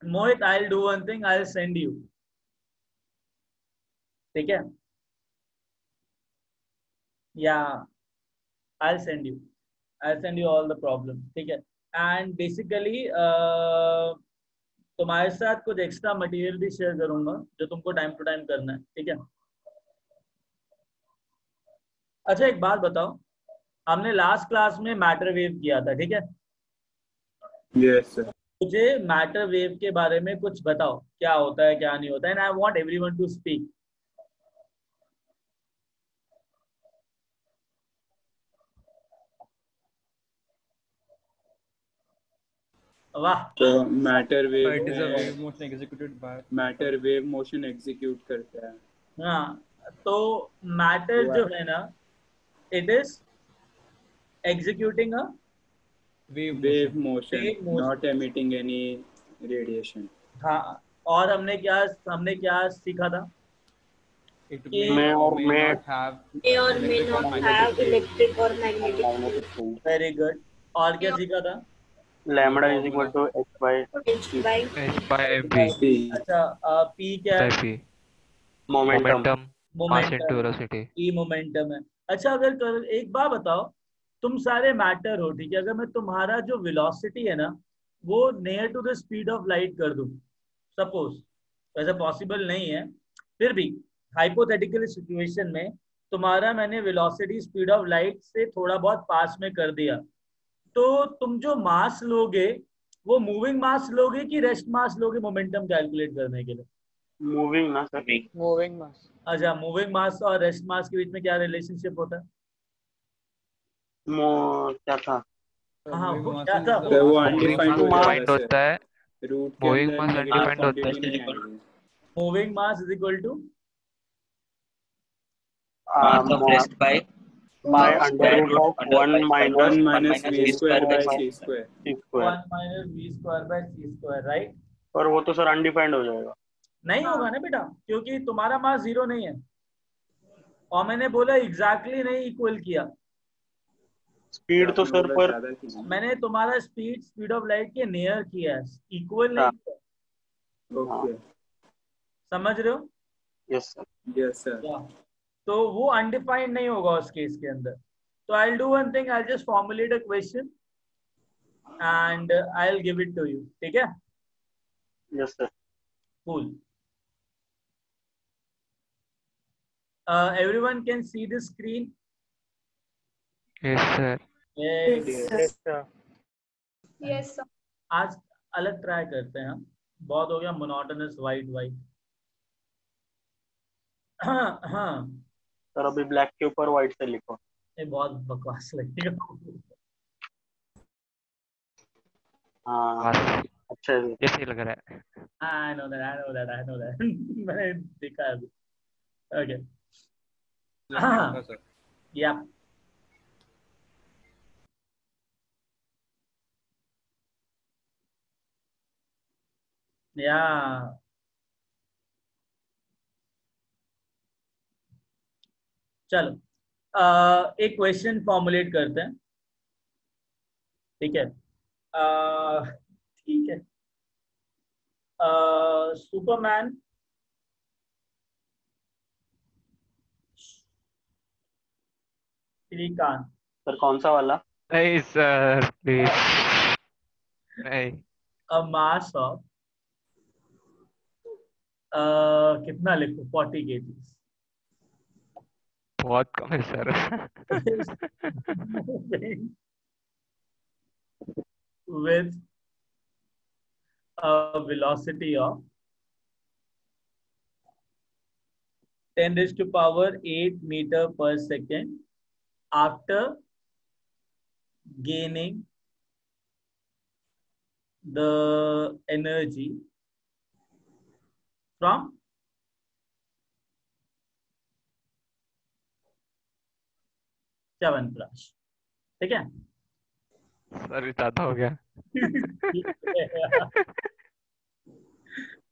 Mohit, I will do one thing, I will send you, ठीक है, या I will send you all the problem, ठीक है। And basically तुम्हारे साथ कुछ एक्स्ट्रा मटेरियल भी शेयर करूंगा जो तुमको टाइम टू टाइम करना है, ठीक है। अच्छा एक बात बताओ, हमने लास्ट क्लास में मैटर वेव किया था, ठीक है। Yes sir. मुझे मैटर वेव के बारे में कुछ बताओ, क्या होता है क्या नहीं होता है, and I want everyone to speak. वाह। तो matter wave It is a में wave motion executed by matter wave motion execute करता है। हाँ, तो मैटर जो है ना, it is executing a wave wave motion. Motion, wave motion. Not emitting any radiation. हाँ, और हमने क्या सीखा था It कि may or may may not have may or may electric or not magnetic have field. electric or magnetic magnetic field. field. Very good, और क्या सीखा था? Lambda is equal Formula. to h by H by H by v अच्छा, P क्या है? by v. momentum. Momentum, mass into momentum, velocity. E momentum है। अच्छा, अगर एक बात बताओ, तुम सारे मैटर हो, ठीक है, अगर मैं तुम्हारा जो वेलोसिटी है ना वो near to the speed of light कर दूं, सपोज, वैसे पॉसिबल नहीं है, फिर भी हाइपोथेटिकल सिचुएशन में तुम्हारा मैंने वेलोसिटी स्पीड ऑफ लाइट से थोड़ा बहुत पास में कर दिया, तो तुम जो मास लोगे वो मूविंग मास लोगे कि रेस्ट मास लोगे मोमेंटम कैलकुलेट करने के लिए? Moving ना sir. मूविंग मास। अच्छा, मूविंग मास और रेस्ट मास के बीच में क्या रिलेशनशिप होता है? क्या था? हाँ, Moving वो mass क्या is था? the तो वो mass Moving अनडिफाइंड mass हो जाएगा defined सर। होता है, रूट के moving अंदर mass नेगेटिव undefined होता क्वांटिटी है. नहीं आएगी। Moving mass is equal to Mass of rest by under root of 1 minus 1 minus v v square square by by c square. c square. 1 minus v square by c square, right? पर वो तो sir undefined हो जाएगा। नहीं होगा ना बेटा, क्योंकि तुम्हारा मास जीरो नहीं है, और मैंने बोला एग्जैक्टली नहीं इक्वल किया, स्पीड तो सर पर ज्यादा की। मैंने तुम्हारा स्पीड ऑफ लाइट के नियर किया है, इक्वल नहीं किया। ओके, समझ रहे हो? Yes sir. Yes sir. तो वो अनडिफाइंड नहीं होगा उस केस के अंदर। तो I will do one thing, I will just formulate a question and I will give it to you, ठीक है? Yes sir. Cool. Everyone can see the screen? Yes sir. Yes. yes sir. Yes sir. आज अलग try करते हैं हम, बहुत हो गया मोनोटोनस वाइट वाइट। हाँ हाँ, सर अभी ब्लैक के ऊपर व्हाइट से लिखो। ये बहुत बकवास लगेगा। हाँ बस अच्छा है। ये सही लग रहा है. I know that, I know that, I know that. मैंने देखा है अभी। Okay. होगा सर. Yeah. Yeah. चलो, एक क्वेश्चन फॉर्मुलेट करते हैं, ठीक है? ठीक है। सुपरमैन श्रीकांत, सर कौन सा वाला? नहीं सर प्लीज नहीं. a mass of कितना लिखो, 40 kgs, बहुत कम है sir. is moving with a velocity of 10 raised to power 8 meter per second after gaining the energy from chyawanprash, ठीक है? सर ज्यादा हो गया.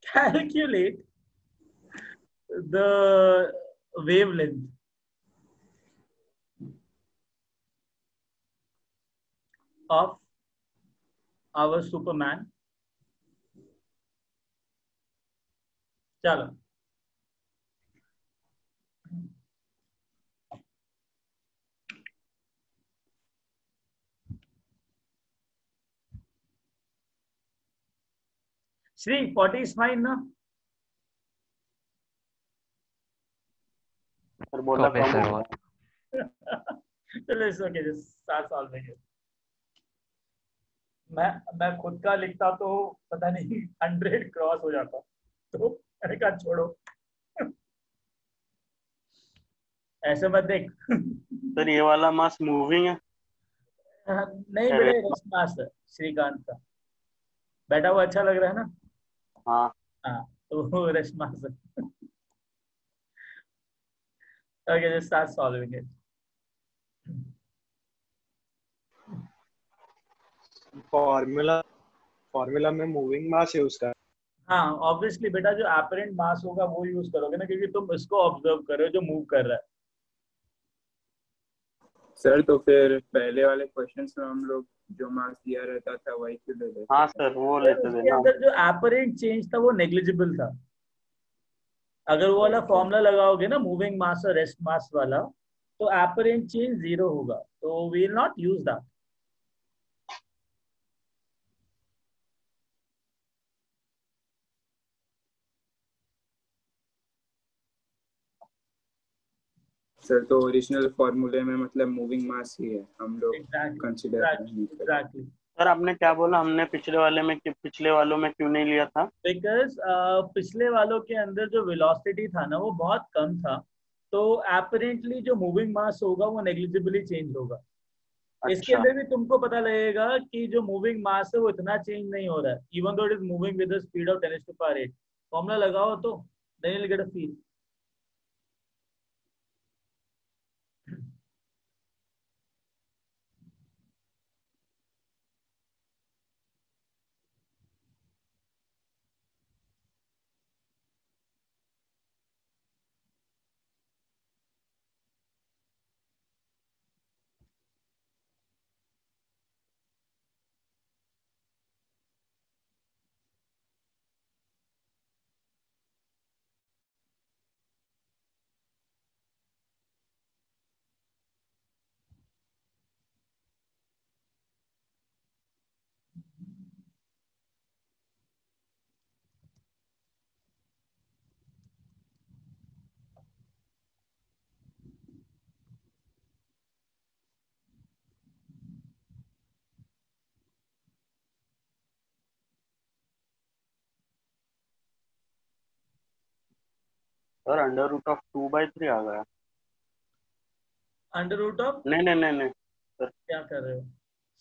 Calculate the wavelength of our Superman चलो श्री 40 is fine ना? सर बोला कम है कम सर होगा। बहुत। चलो it's okay, just start solving it. मैं खुद का लिखता तो पता नहीं 100 क्रॉस हो जाता, तो मैंने कहा छोड़ो। ऐसे मत देख। सर ये वाला मास मूविंग है। नहीं बेटे, रेस्ट मास है श्रीकांत का। बैठा हुआ अच्छा लग रहा है ना? हाँ हाँ, तो वो रेस्ट मास है। Okay, just start solving it. Formula formula में मूविंग मास यूज कर। हाँ ऑब्वियसली बेटा, जो एपरेंट मास होगा वो यूज करोगे ना, क्योंकि तुम इसको ऑब्जर्व कर रहे हो जो मूव कर रहा है। सर तो फिर पहले वाले क्वेश्चंस में हम लोग जो मार्क्स दिया रहता था वही क्यों ले लेते? हाँ सर वो सर लेते थे उसके ना। अंदर जो एपरेंट चेंज था वो नेग्लिजिबल था। अगर वो वाला फॉर्मूला लगाओगे ना, मूविंग मास और रेस्ट मास वाला, तो एपरेंट चेंज 0 होगा, तो we will not use that. Sir तो ओरिजिनल फॉर्मूले में मतलब मूविंग मास ही है, हम लोग कंसीडर नहीं करते। एग्जैक्टली। सर आपने क्या बोला, हमने पिछले वालों में क्यों नहीं लिया था? बिकॉज पिछले वालों के अंदर जो वेलोसिटी था ना वो बहुत कम था, तो एपरेंटली जो मूविंग मास होगा वो नेग्लिजिबली चेंज होगा। इसके अच्छा अंदर भी तुमको पता लगेगा कि जो मूविंग मास है वो इतना चेंज नहीं हो रहा है, even though it is moving with the speed of 10⁸ formula लगाओ तो then you will get a feel. Sir √2/3 आ गया। अंडर रूट ऑफ नहीं सर। क्या कर रहे हो?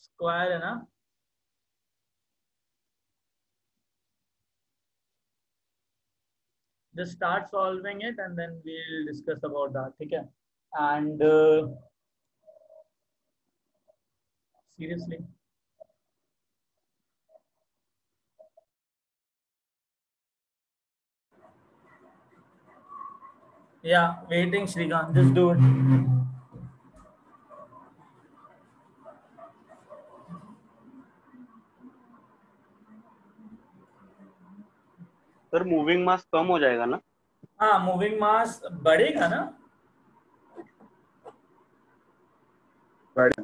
स्क्वायर है ना? just start solving it and then we'll discuss about that, ठीक है? And seriously, yeah, waiting Shrikant, just do it. Sir moving mass कम हो जाएगा ना? हाँ, मूविंग मास बढ़ेगा ना? बड़ा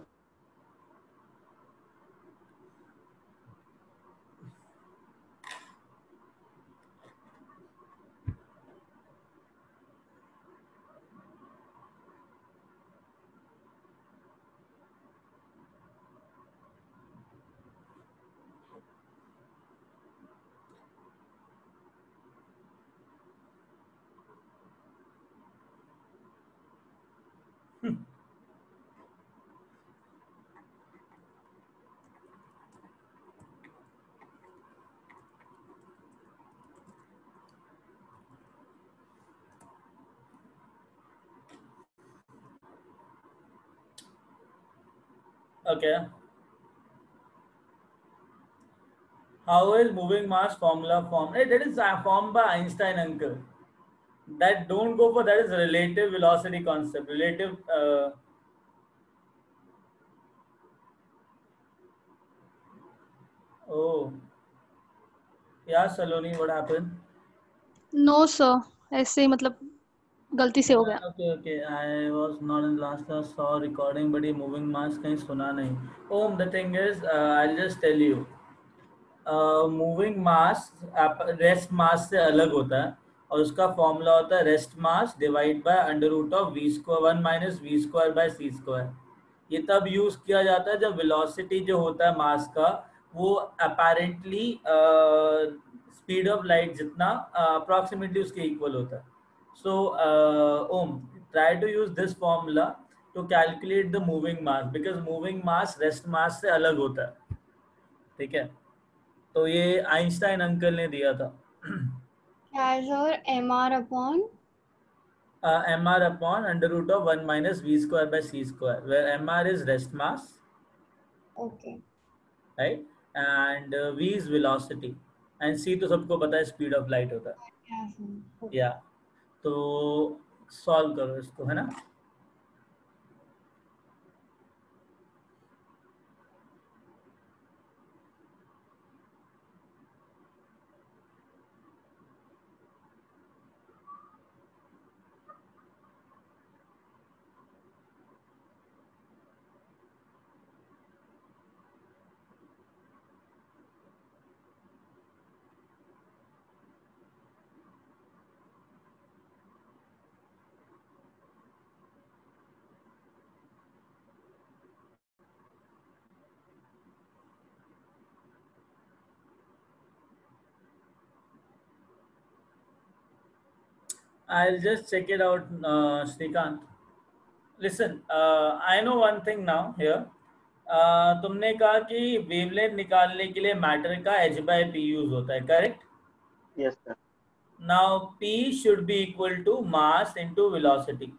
Okay. How is moving mass formula formed? Hey, that is formed by Einstein, uncle. That don't go for that is relative velocity concept. Relative. Oh, yeah, Saloni, what happened? No sir, ऐसे ही मतलब गलती से हो गया। Okay. I was not in last class, saw recording, but ये moving mass कहीं सुना नहीं. Oh, the thing is, I'll just tell you. Moving mass rest mass से अलग होता है और उसका फॉर्मूला होता है rest mass divide by under root of v square 1 minus v square by c square. ये तब यूज किया जाता है जब वेलोसिटी जो होता है मास का वो अपेरेंटली स्पीड ऑफ लाइट जितना अप्रोक्सीमेटली उसके इक्वल होता है. So Om try to use this formula to calculate the moving mass because moving mass rest mass से अलग होता है. ठीक है, तो ये आइंस्टाइन अंकल ने दिया था. Sir mr upon mr upon under root of 1 minus v square by c square where mr is rest mass, okay right, and v is velocity and c तो सबको पता है स्पीड ऑफ लाइट होता है. या तो सॉल्व करो इसको, है ना. I'll just check it out, Srikanth. Listen, I know one thing now here. तुमने कहा कि वेवलेंथ निकालने के लिए मैटर का h/p यूज होता है, correct? Yes, sir. Now p should be equal to mass into velocity.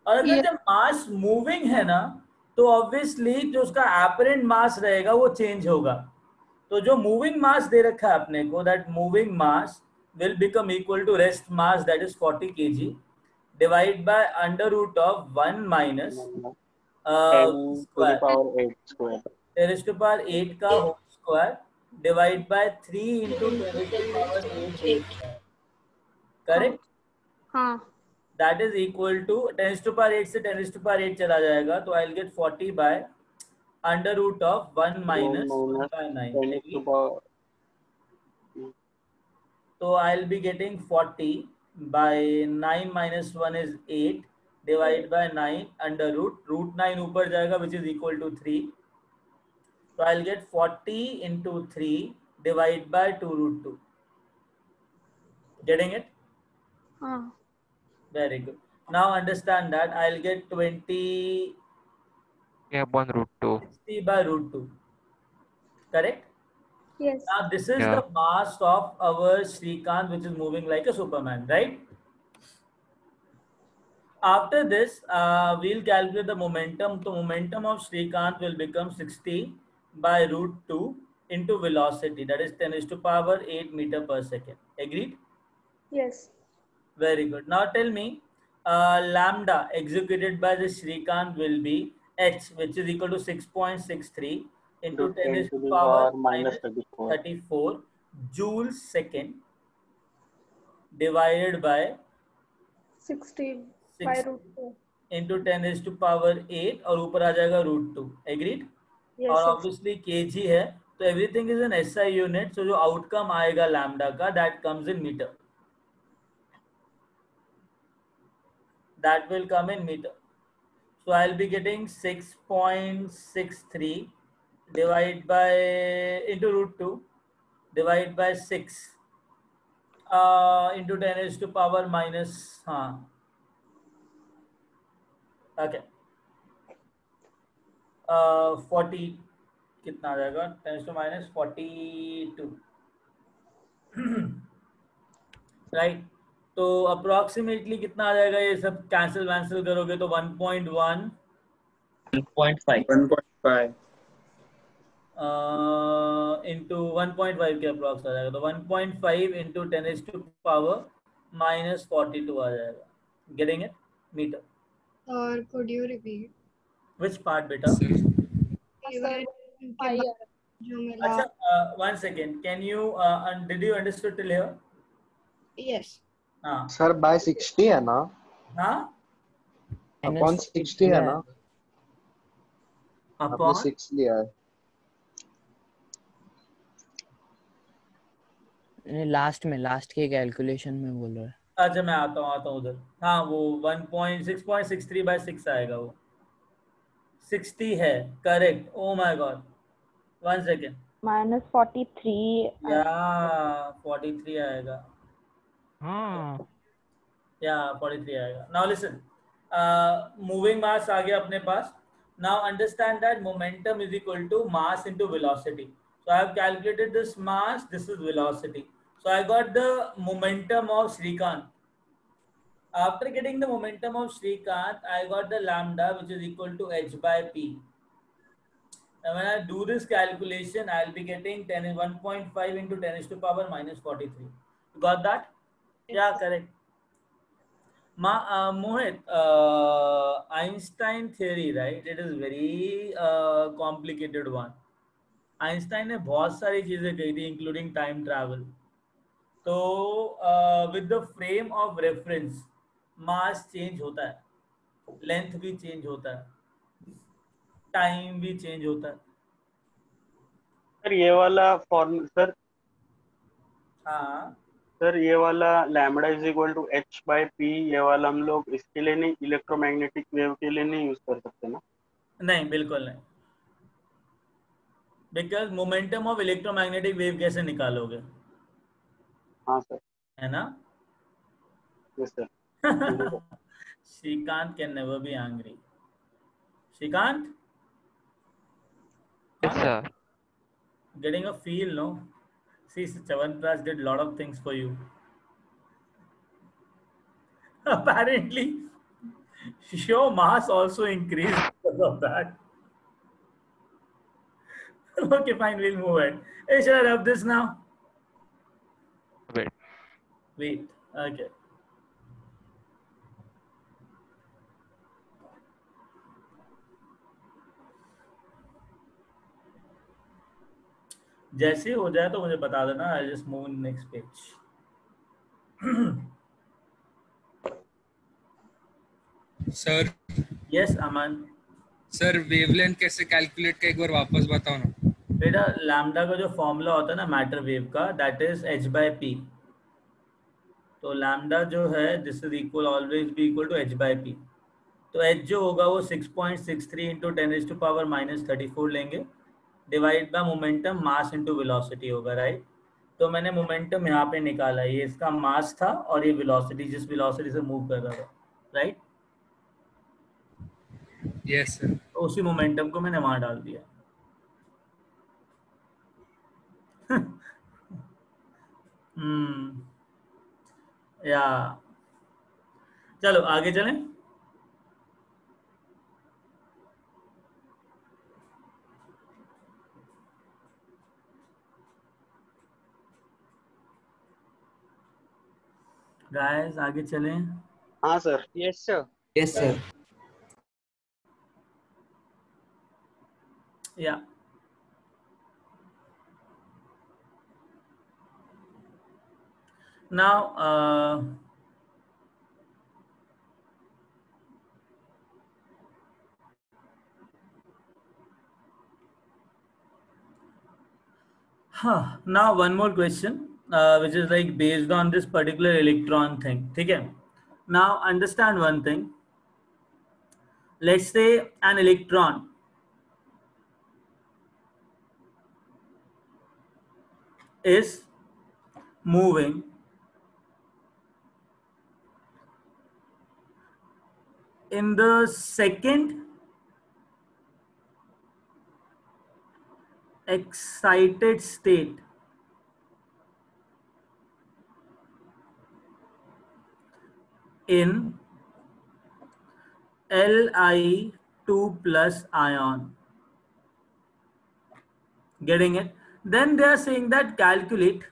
और अगर जब मास मूविंग है ना तो ऑब्वियसली जो उसका एपरेंट मास रहेगा वो चेंज होगा. तो जो मूविंग मास दे रखा है अपने को, that moving mass will become equal to rest mass, that is 40 kg, divided by under root of 1 minus 10 to the power 8 square. 10 to the power 8 का whole square divided by 3 into 10 to the power 8 correct. हाँ. That is equal to 10 to the power 8 से 10 to the power 8 चला जाएगा तो I'll get 40 by under root of 1 minus 1 by 9. 10 to the power. So I'll be getting 40 by 9 minus 1 is 8 divided by 9 under root 9 ऊपर जाएगा which is equal to 3. So I'll get 40 into 3 divided by 2 root 2. Getting it? Very good. Now understand that I'll get 20 upon root 2. 60 by root 2. Correct? Yes. Now this is the mass of our Srikanth which is moving like a Superman, right? After this, we'll calculate the momentum. The momentum of Srikanth will become 60 by root 2 into velocity, that is 10 to the power 8 meter per second. Agreed? Yes. Very good. Now tell me, lambda executed by the Srikanth will be h, which is equal to 6.63 into 10 to the power minus 34 joules second divided by 60 by root 2 into 10 is to power 8 और ऊपर आ जाएगा root 2. Agreed? Yes, और yes. obviously kg है तो everything is in SI unit. So जो outcome आएगा lambda का that comes in meter. That will come in meter. So I'll be getting 6.63 divided by into root 2 divided by 6 into 10 is to power minus okay 40 कितना आ जाएगा 10 to minus 42 right. तो approximately कितना आ जाएगा, ये सब cancel करोगे तो 1.1 into 1.5 के अप्रोक्स आ जाएगा. तो 1.5 into 10 is to power minus 42 आ जाएगा. Getting it? Meter. Or could you repeat? Which part बेटा? अच्छा, one second. Can you did you understood till here? Yes. हाँ सर बाय 60 है ना? हाँ अपॉन 60 है ना? आपने अपॉन 6 लिया है। लास्ट के कैलकुलेशन में बोल रहा है। अच्छा मैं आता हूँ उधर। हाँ वो 1.6.63/6 आएगा वो 60 है correct. Oh my God 1 second -43 या 43 आएगा हाँ या 43 आएगा। नाउ लिसन मूविंग मास आ गया अपने पास। Now understand that momentum is equal to mass into velocity. So I have calculated this mass, this is velocity, so I got the momentum of Shrikant. After getting the momentum of Srikanth, I got the lambda which is equal to h by p. And when I do this calculation, I'll be getting 1.5 into 10 to the power minus 43. You got that? Yeah, correct. Mohit, Einstein theory, right? It is very complicated one. Einstein ने बहुत सारी चीजें कही थी, including time travel. तो with the frame of reference, mass change होता है, length भी चेंज होता है, टाइम भी चेंज होता है. सर ये वाला फॉर्म सर हाँ सर ये वाला lambda is equal to h by p, ये वाला हम लोग इसके लिए नहीं, इलेक्ट्रोमैग्नेटिक वेव के लिए नहीं यूज कर सकते ना? नहीं, बिल्कुल नहीं. Because momentum of electromagnetic wave कैसे निकालोगे? हाँ सर. है ना? Yes sir. Shrikant can never be angry. Shrikant? yes sir. Getting a feel, no? See, Chavanprakash did lot of things for you. Apparently, your mass also increased because of that. Okay, fine, we'll move ahead. Hey, shall I rub this now? Wait. Wait, okay. जैसे हो जाए तो मुझे बता देना. I just move next page. Sir yes Aman. Sir wavelength कैसे calculate का एक बार वापस बताओ ना. बेटा लैम्डा का जो फॉर्मूला होता है ना मैटर वेव का, दैट इज h बाय पी. तो लैम्डा जो है this is equal always be equal to h by पी. तो h जो होगा वो 6.63 इंटू 10 टू पावर माइनस 34 लेंगे, divide by momentum mass into velocity होगा, राइट? तो मैंने मोमेंटम यहाँ पे निकाला, ये इसका मास था और ये वेलोसिटी जिस वेलोसिटी से मूव कर रहा था, राइट? Yes sir. तो उसी मोमेंटम को मैंने वहां डाल दिया. या चलो आगे चलें. गाइस आगे चलें. हाँ sir. Yes sir. Yes sir. या now now one more question which is like based on this particular electron thing. ठीक है? Now understand one thing. Let's say an electron is moving in the second excited state in Li2 plus ion. Getting it? Then they are saying that calculate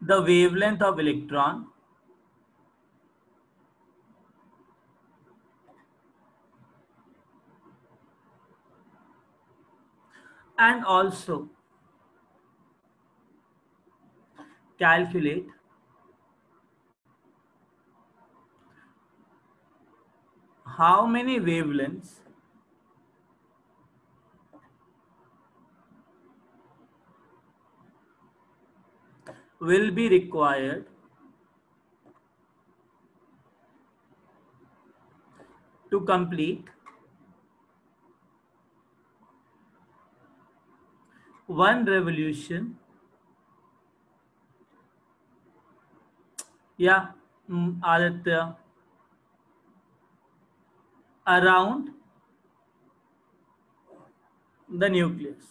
the wavelength of electron and also calculate how many wavelengths will be required to complete one revolution, Aditya, around the nucleus.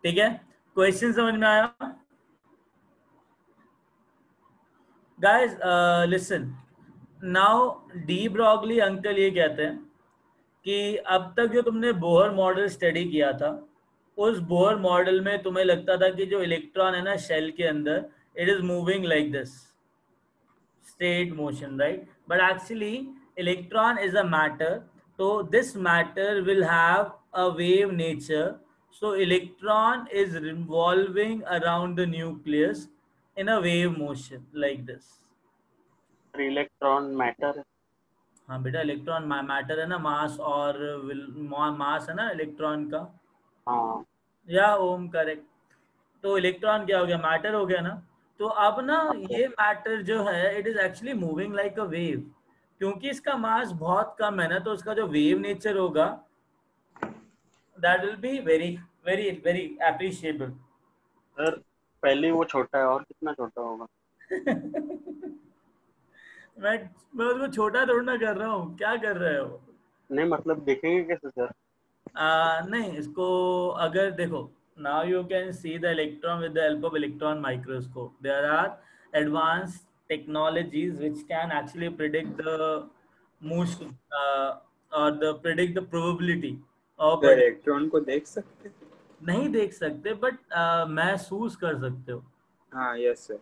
ठीक है, question समझ में आया? Guys listen, now de Broglie uncle ये कहते हैं कि अब तक जो तुमने बोहर मॉडल स्टडी किया था, उस बोहर मॉडल में तुम्हें लगता था कि जो इलेक्ट्रॉन है ना शेल के अंदर, it is moving like this straight motion, right? But actually electron is a matter, तो this matter will have a wave nature, so electron is revolving around the nucleus in a wave motion like this. Electron matter? हाँ बेटा, electron matter है ना, मास और मास है ना electron का। हाँ या ओम, करेक्ट। तो इलेक्ट्रॉन क्या हो गया, मैटर हो गया ना। तो अब ना ये मैटर जो है it is actually moving like a wave, क्योंकि इसका मास बहुत कम है ना, तो उसका जो वेव नेचर होगा that will be very very very appreciable. Sir पहले वो छोटा है, और कितना छोटा होगा? मैं उसको छोटा थोड़ा ना कर रहा हूँ, क्या कर रहे हो? नहीं मतलब देखेंगे कैसे सर? नहीं, इसको अगर देखो, now you can see the electron with the help of electron microscope. There are advanced technologies which can actually predict the motion or predict the probability of electron को देख सकते? नहीं देख सकते, बट महसूस कर सकते हो। हाँ, yes sir.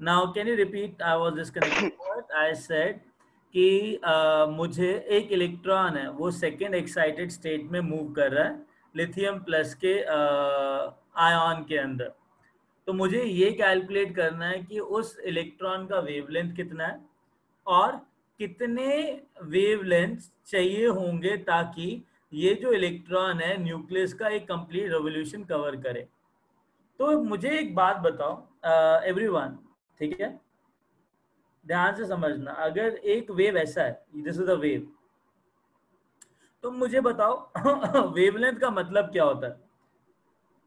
Now can you repeat? I was disconnected. What I said कि मुझे एक इलेक्ट्रॉन है, वो सेकेंड एक्साइटेड स्टेट में मूव कर रहा है लिथियम प्लस के आयन के अंदर। तो मुझे ये कैलकुलेट करना है कि उस इलेक्ट्रॉन का वेवलेंथ कितना है और कितने वेवलेंथ चाहिए होंगे ताकि ये जो इलेक्ट्रॉन है न्यूक्लियस का एक कंप्लीट रेवोल्यूशन कवर करे। तो मुझे एक बात बताओ एवरीवन, ठीक है, ध्यान से समझना। अगर एक वेव ऐसा है, दिस इज अ वेव, तो मुझे बताओ वेवलेंथ का मतलब क्या होता है?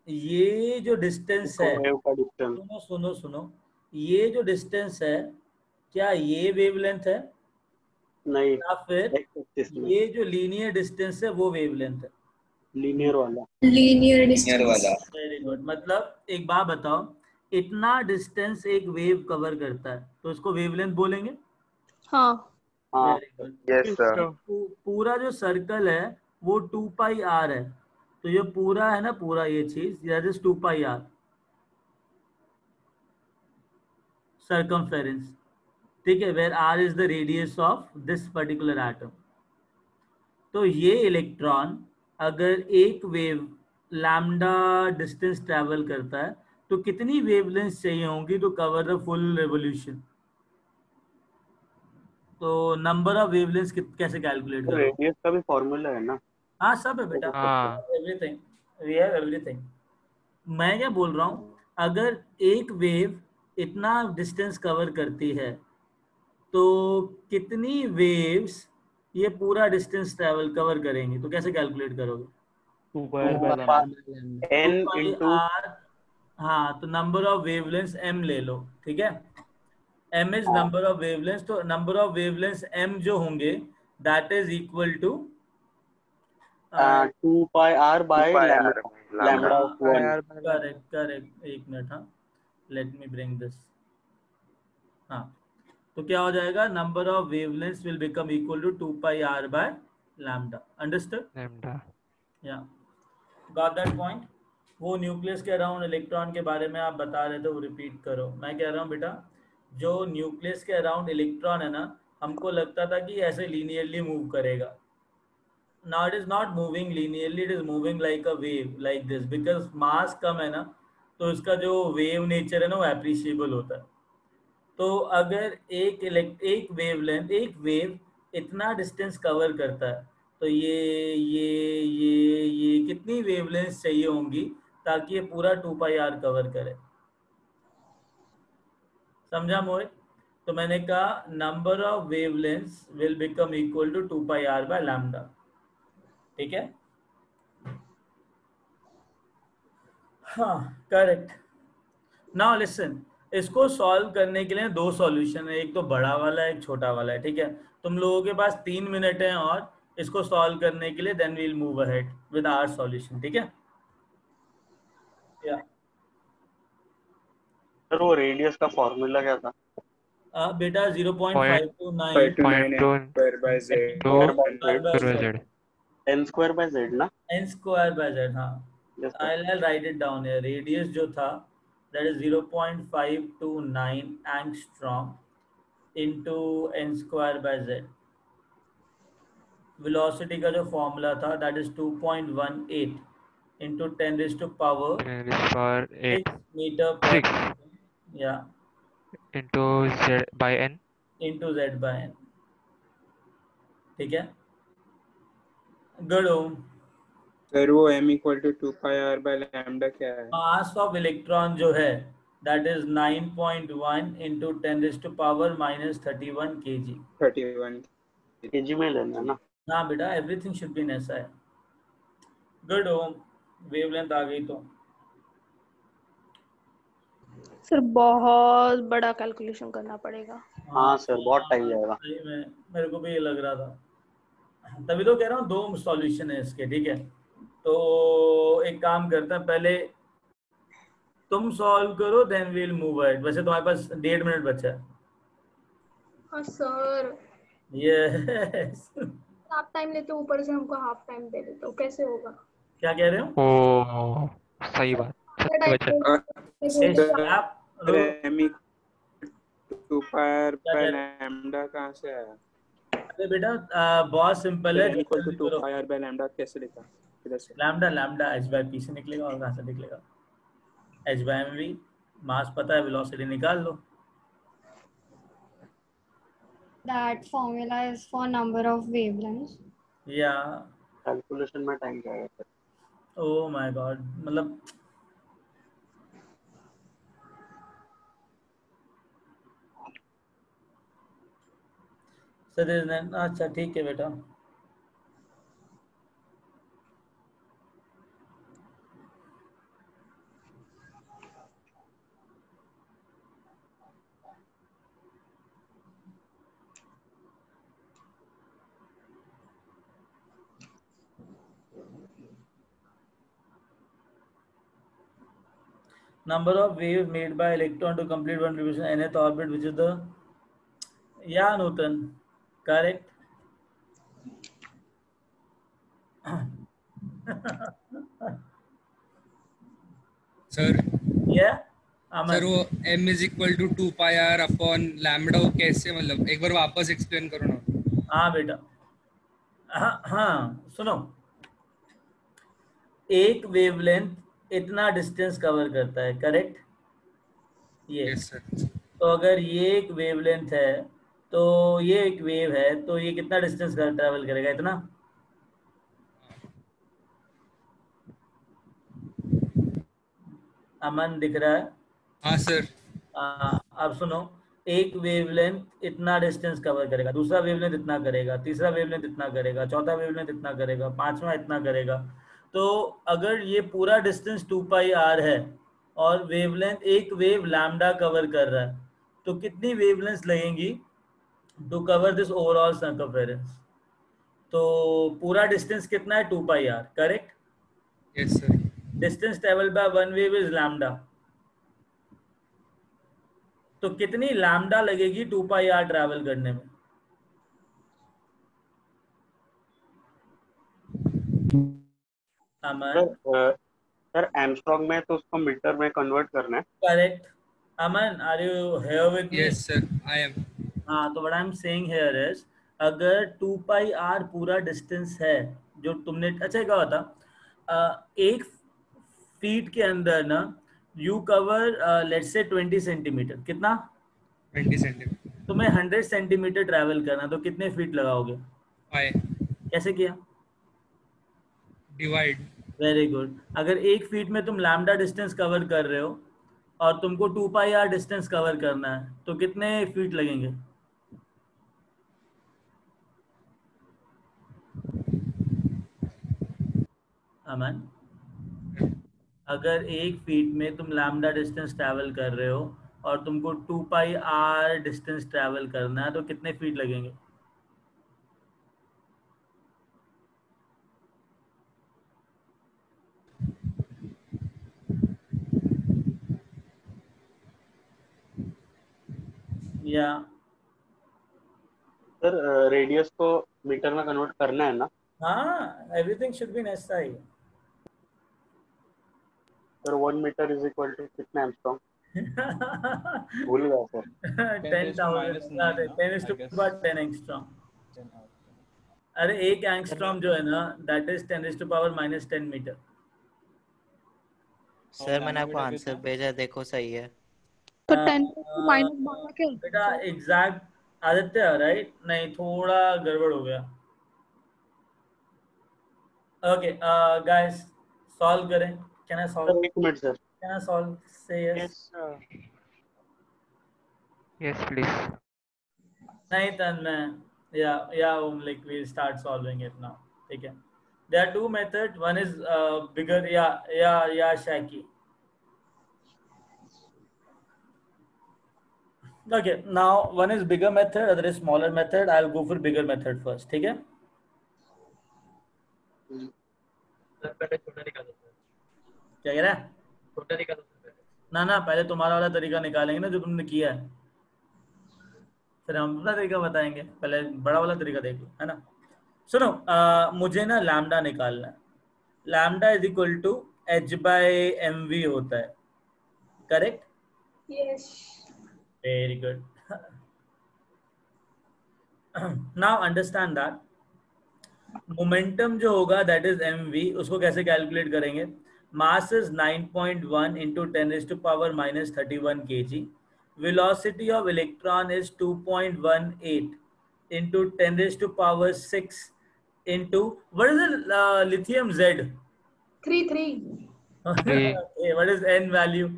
ये जो डिस्टेंस है, सुनो सुनो सुनो, ये जो डिस्टेंस है, क्या ये वेवलेंथ है? नहीं। या फिर ये जो लीनियर डिस्टेंस है वो वेवलेंथ है? लीनियर वाला। Linear distance. Very good. मतलब एक बात बताओ, इतना डिस्टेंस एक वेव कवर करता है तो इसको वेवलेंथ बोलेंगे? हाँ। Very good. Yes sir. पूरा जो सर्कल है वो 2 पाई आर है, तो ये पूरा है ना, पूरा ये चीज that is 2 pi r circumference, ठीक है, where r is the radius of this particular atom. तो ये इलेक्ट्रॉन अगर एक वेव लैम्डा डिस्टेंस ट्रैवल करता है तो कितनी वेवलेंथ चाहिए होंगी to cover the full revolution? तो नंबर ऑफ वेवलेंथ कैसे कैलकुलेट करोगे? रेडियस का भी फॉर्मूला है ना? हाँ सब है बेटा, एवरीथिंग, वी हैव एवरीथिंग। मैं क्या बोल रहा हूँ, अगर एक वेव इतना डिस्टेंस कवर करती है तो कितनी वेव्स ये पूरा डिस्टेंस ट्रैवल कवर करेंगे, तो कैसे कैलकुलेट करोगे? 2 पाई n into r। हाँ, तो नंबर ऑफ वेवलेंथ्स m ले लो, ठीक है, m is number of wavelengths, तो नंबर ऑफ वेवलेंथ्स m जो होंगे that is equal to 2 pi r by lambda of 1। Correct. एक मिनट, हाँ, लेट मी ब्रिंग दिस। हाँ, तो क्या हो जाएगा, number of wavelengths will become equal to 2 pi r by lambda। Understood? Lambda. या गॉट दैट पॉइंट? वो nucleus के अराउंड इलेक्ट्रॉन के बारे में आप बता रहे थे, वो रिपीट करो। मैं कह रहा हूँ बेटा, जो न्यूक्लियस के अराउंड इलेक्ट्रॉन है ना, हमको लगता था कि ऐसे लीनियरली मूव करेगा. Now it is not moving linearly, it is moving like a wave like this because mass कम है ना, तो इसका जो वेव नेचर है ना वो एप्रिशिएबल होता है. तो अगर एक वेवलेंथ एक वेव इतना डिस्टेंस कवर करता है तो ये कितनी वेवलेंथ चाहिए होंगी ताकि ये पूरा 2πr कवर करे. समझा मोहित? तो मैंने कहा number of wavelengths will become equal to 2πr by lambda. ठीक है. हाँ करेक्ट. नाउ लिसन, इसको सॉल्व करने के लिए दो सॉल्यूशन है, एक तो बड़ा वाला है एक छोटा वाला है. ठीक है, तुम लोगों के पास 3 मिनट है और इसको सॉल्व करने के लिए, then we'll move ahead with our solution. ठीक है. या सर वो रेडियस का फॉर्मूला क्या था? बेटा 0.529 square by z n square by z ना? n square by z. हाँ, I'll write it down here. Radius जो था that is 0.529 angstrom into n square by z. Velocity का जो फॉर्मूला था that is 2.18 into 10 raised to power 6 meter per second. Yeah. into z by n. into z by n. ठीक है. Good. Sir वो m equal to 2πr by lambda क्या है? Mass of electron जो है that is 9.1 into 10 raised to power minus 31 kg. 31 kg में लेना ना? हाँ बेटा, everything should be in SI. Good. Wavelength आ गई तो सर बहुत बड़ा कैलकुलेशन करना पड़ेगा. हाँ सर बहुत टाइम जाएगा. मेरे को भी ये लग रहा था, तभी तो कह रहा हूँ दो सॉल्यूशन है इसके. ठीक है, तो एक काम करते हैं, पहले तुम सॉल्व करो देन वील मूव अहेड. वैसे तुम्हारे पास 1.5 मिनट बचा है. हाँ सर. यस. आप टाइम लेते हो, ऊपर से हमको हाफ टाइम दे देते हो, कैसे होगा? क्या कह रहे हो? ओ सही बात. आप 2πr by lambda कहाँ से आया? अरे बेटा बहुत सिंपल है. Equal to 2πr by lambda कैसे लिखा? किधर से? लैम्डा h by p से निकलेगा और कहाँ से निकलेगा? h by mv. मास पता है, वेलोसिटी निकाल लो. That formula is for number of wavelengths. या कैलकुलेशन में टाइम जाएगा. ओह माय गॉड, मतलब सर. अच्छा ठीक है बेटा. number of waves made by electron to complete one revolution nth orbit, which is the, yeah Nutan, correct. Sir yeah sir वो m is equal to 2πr upon lambda वो कैसे, मतलब एक बार वापस एक्सप्लेन करो ना. हाँ बेटा. हाँ सुनो, एक वेवलेंथ इतना डिस्टेंस कवर करता है, करेक्ट. ये yes, sir. तो अगर ये एक वेवलेंथ है तो ये एक वेव है, तो ये कितना डिस्टेंस ट्रैवल करेगा? इतना. अमन दिख रहा है? हाँ सर. अब सुनो, एक वेवलेंथ इतना डिस्टेंस कवर करेगा, दूसरा वेवलेंथ इतना करेगा, तीसरा वेवलेंथ इतना करेगा, चौथा वेवलेंथ इतना करेगा, पांचवा इतना करेगा. तो अगर ये पूरा डिस्टेंस 2πr है और वेवलेंथ एक वेव लैम्डा कवर कर रहा है, तो कितनी वेवलेंथ लगेंगी to cover this overall circumference? तो पूरा डिस्टेंस कितना है? 2πr, correct. Yes sir. Distance travel by one wave is lambda. तो कितनी लैम्डा लगेगी 2πr ट्रैवल करने में? सर एंगस्ट्रॉम में तो उसको मीटर में कन्वर्ट करना है. Correct. Aman, are you here with me? Yes sir, I am. हाँ, तो what I am saying here is, अगर 2 पाई आर पूरा डिस्टेंस है जो तुमने, अच्छा एक बता, एक फीट के अंदर ना you cover let's say 20 centimetre, कितना? 20 सेंटीमीटर। तुम्हें 100 सेंटीमीटर ट्रैवल करना, तो कितने फीट लगाओगे? पाई। कैसे किया? डिवाइड। Very good. अगर 1 फीट में तुम लैम्डा डिस्टेंस कवर कर रहे हो और तुमको 2 पाई आर डिस्टेंस कवर करना है, तो कितने फीट लगेंगे? अमन, अगर 1 फीट में तुम लैम्डा डिस्टेंस ट्रैवल कर रहे हो और तुमको 2 पाई आर डिस्टेंस ट्रैवल करना है, तो कितने फीट लगेंगे? या सर रेडियस को मीटर में कन्वर्ट करना है ना? हाँ, everything should be in SI. Sir 1 metre is equal to कितना एंगस्ट्रॉम? भूल गया सर। 10,000 10 एंगस्ट्रॉम। अरे 1 एंगस्ट्रॉम जो है ना, दैट इज 10⁻⁻10 मीटर। सर मैंने आपको आंसर भेजा, देखो सही है। तो 10⁻12 क्या? बेटा एग्जैक्ट आदित्य, राइट? नहीं, थोड़ा गड़बड़ हो गया। ओके गाइस, सॉल्व करें। Can I solve? एक minute sir. Can I solve? Say yes. Yes, please. नहीं तन्मय, या like we start solving it now, ठीक है? There are 2 method, one is bigger, या शैकी। Okay, now one is bigger method, other is smaller method. I'll go for bigger method first, ठीक है? क्या कह रहा है? छोटा तरीका ना, पहले तुम्हारा वाला तरीका निकालेंगे ना जो तुमने किया है, फिर हम अपना तरीका बताएंगे। पहले बड़ा वाला तरीका देख लो, है ना? सुनो, मुझे ना लैम्डा निकालना है। Lambda is equal to h/mv होता है, correct? Yes. Very good. Now understand that momentum जो होगा दैट इज mv, उसको कैसे कैलकुलेट करेंगे? Mass is 9.1 into 10⁻⁻31 kg. Velocity of electron is 2.18 into 10⁻6 into, what is the lithium Z? 3. What is n value?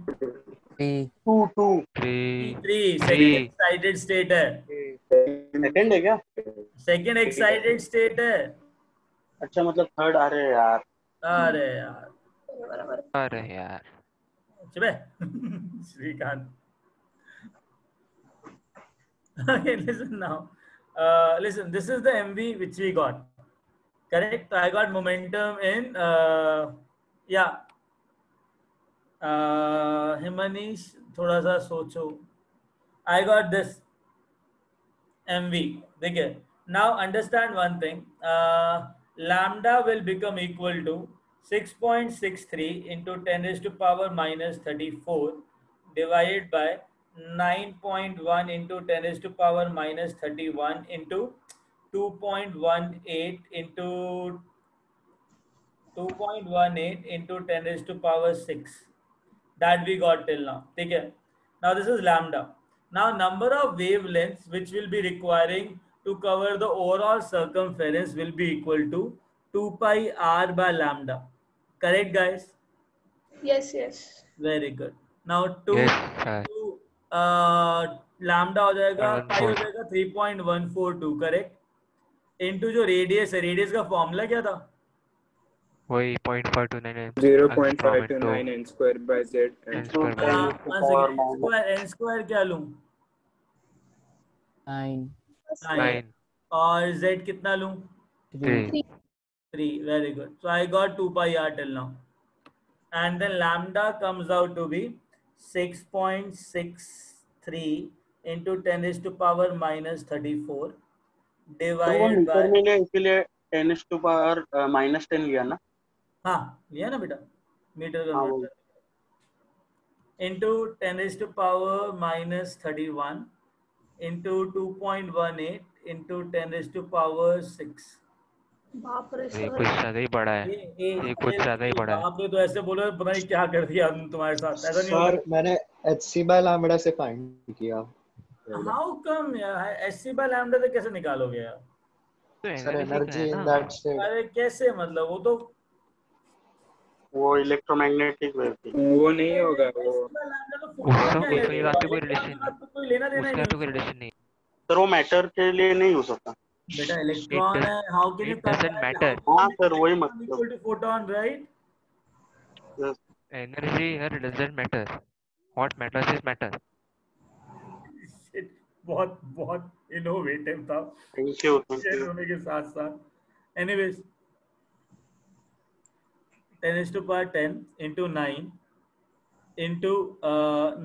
2 3 second excited state है। Second है क्या? Second excited state है। अच्छा, मतलब थर्ड। अरे यार चुप है Shrikant. Okay, listen now. Listen, this is the MV which we got. Correct? So I got momentum in Himanish, थोड़ा सा सोचो। I got this MV. देखिए, now understand one thing. Lambda will become equal to 6.63 into 10⁻⁻34 divided by 9.1 into 10⁻⁻31 into 2.18 into 10⁻6 that we got till now. ठीक है? Now this is lambda. Now number of wavelengths which will be requiring to cover the overall circumference will be equal to 2 pi r by lambda. Correct guys? Yes. Very good. Now lambda हो जाएगा, pi हो जाएगा 3.142, correct? Into जो radius है, radius का formula क्या था? वही 0.529 0.529 n square by z n square by n square क्या लूं? 9 और z कितना लूं? 3. Very good. So I got 2 pi r till now, and then lambda comes out to be 6.63 into 10⁻⁻34 divided by, इसलिए 10⁻⁻10 लिया ना? हाँ लिया ना बेटा, metre convert into 10⁻⁻31 into 2.18 into 10 raised to power 6. बाप रे ये सर। कुछ ज्यादा ही बड़ा है, ये कुछ ज्यादा ही बड़ा है। बाप रे, तो ऐसे बोलो पता नहीं क्या कर दिया तुम्हारे साथ, ऐसा नहीं होता। सर मैंने hc by lambda से फाइंड किया। हाउ कम यार, एससी बाय लैम्डा से कैसे निकालोगे यार? तो सर एनर्जी का एनर्जी है इन ना। That state. अरे कैसे, मतलब वो तो वो इलेक्ट्रोमैग्नेटिक वेव थी। वो नहीं होगा वो। उसका कोई रास्ते कोई रिलेशन नहीं, कोई लेना देना ही उसका नहीं तो कोई उससे। रिलेशन नहीं। सर वो मैटर के लिए नहीं हो सकता। बेटा इलेक्ट्रॉन है, how can you It doesn't compare, matter. How हाँ कैन सर वही इलेक्ट्रॉन मतलब। Equal to photon, right? Energy here doesn't matter. What matters is matter. बहुत बहुत इनोवेटिव था थैंक यू होने के साथ साथ। Anyways 10 is to power 10 into 9 into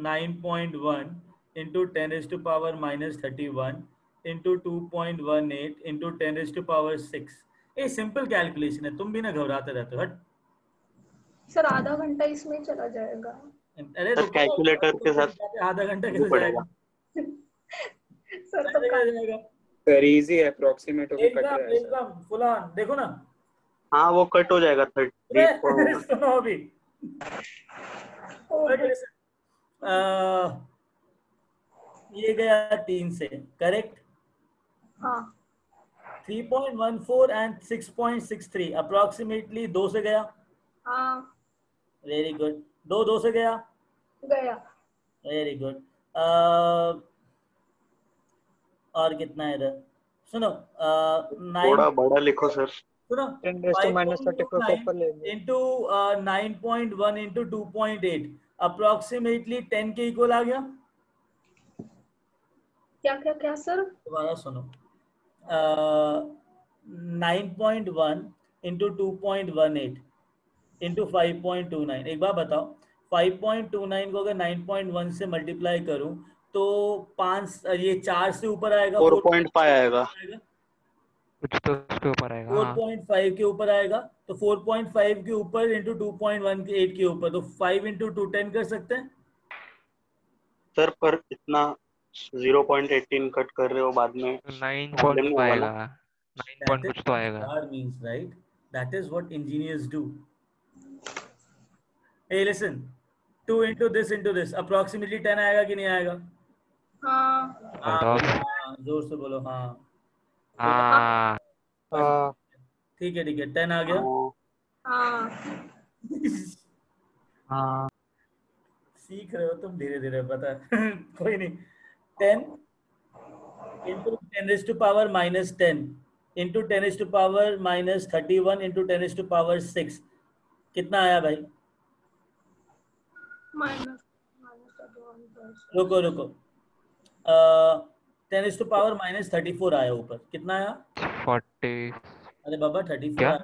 9.1 into 10 is to power minus 31 into 2.18 into 10 is to power 6। ये simple calculation है, तुम भी ना घबराते रहते हो। हट सर आधा घंटा इसमें चला जाएगा। अरे सर कैलकुलेटर के साथ आधा घंटा कैसे पड़ेगा। जाएगा? सर तो कैसे जाएगा? सर इजी है, अप्रोक्सीमेट होके कट रहा एकदम है सर। एकदम फुल ऑन, देखो ना। हाँ वो कट हो जाएगा 30। सुनो अभी। ये गया 3 से, करेक्ट? हाँ 3.14 एंड 6.63 अप्रोक्सीमेटली 2 से गया। हाँ वेरी गुड। 2 से गया। गया। Very good. और कितना है इधर? सुनो थोड़ा बड़ा लिखो सर। सुनो 10 raised to minus 34 को ऊपर ले लो। इंटू 9.1 इंटू 2.8 अप्रोक्सीमेटली 10 के इक्वल आ गया। क्या क्या क्या सर? दोबारा सुनो। 9.1 इंटू 2.18 इंटू 5.29। एक बार बताओ, 5.29 को अगर 9.1 से मल्टीप्लाई करूं तो 5, ये 4 से ऊपर आएगा, 4.5 आएगा। कुछ तो उसके ऊपर आएगा। 4.5 के ऊपर आएगा, तो 4.5 के ऊपर इंटू 2.18 के ऊपर, तो 5 इंटू 2 10 कर सकते हैं। सर पर इतना 0.18 कट कर रहे हो बाद में 9.5 आएगा। 9 पॉइंट कुछ तो आएगा। That means, right? That is what engineers do. Hey, listen. 2 into this approximately 10 आएगा कि नहीं आएगा? हाँ हाँ, जोर से बोलो हाँ। हाँ ठीक है 10 आ गया। हाँ हाँ सीख रहे हो तुम धीरे धीरे, पता है। कोई नहीं। 10 into 10 raised to power minus 10 into 10 raised to power minus 31 into 10 raised to power 6 कितना आया भाई? रुको 10 raised to power minus 34 आया ऊपर, कितना आया? 40। अरे बाबा 34 क्या? आया,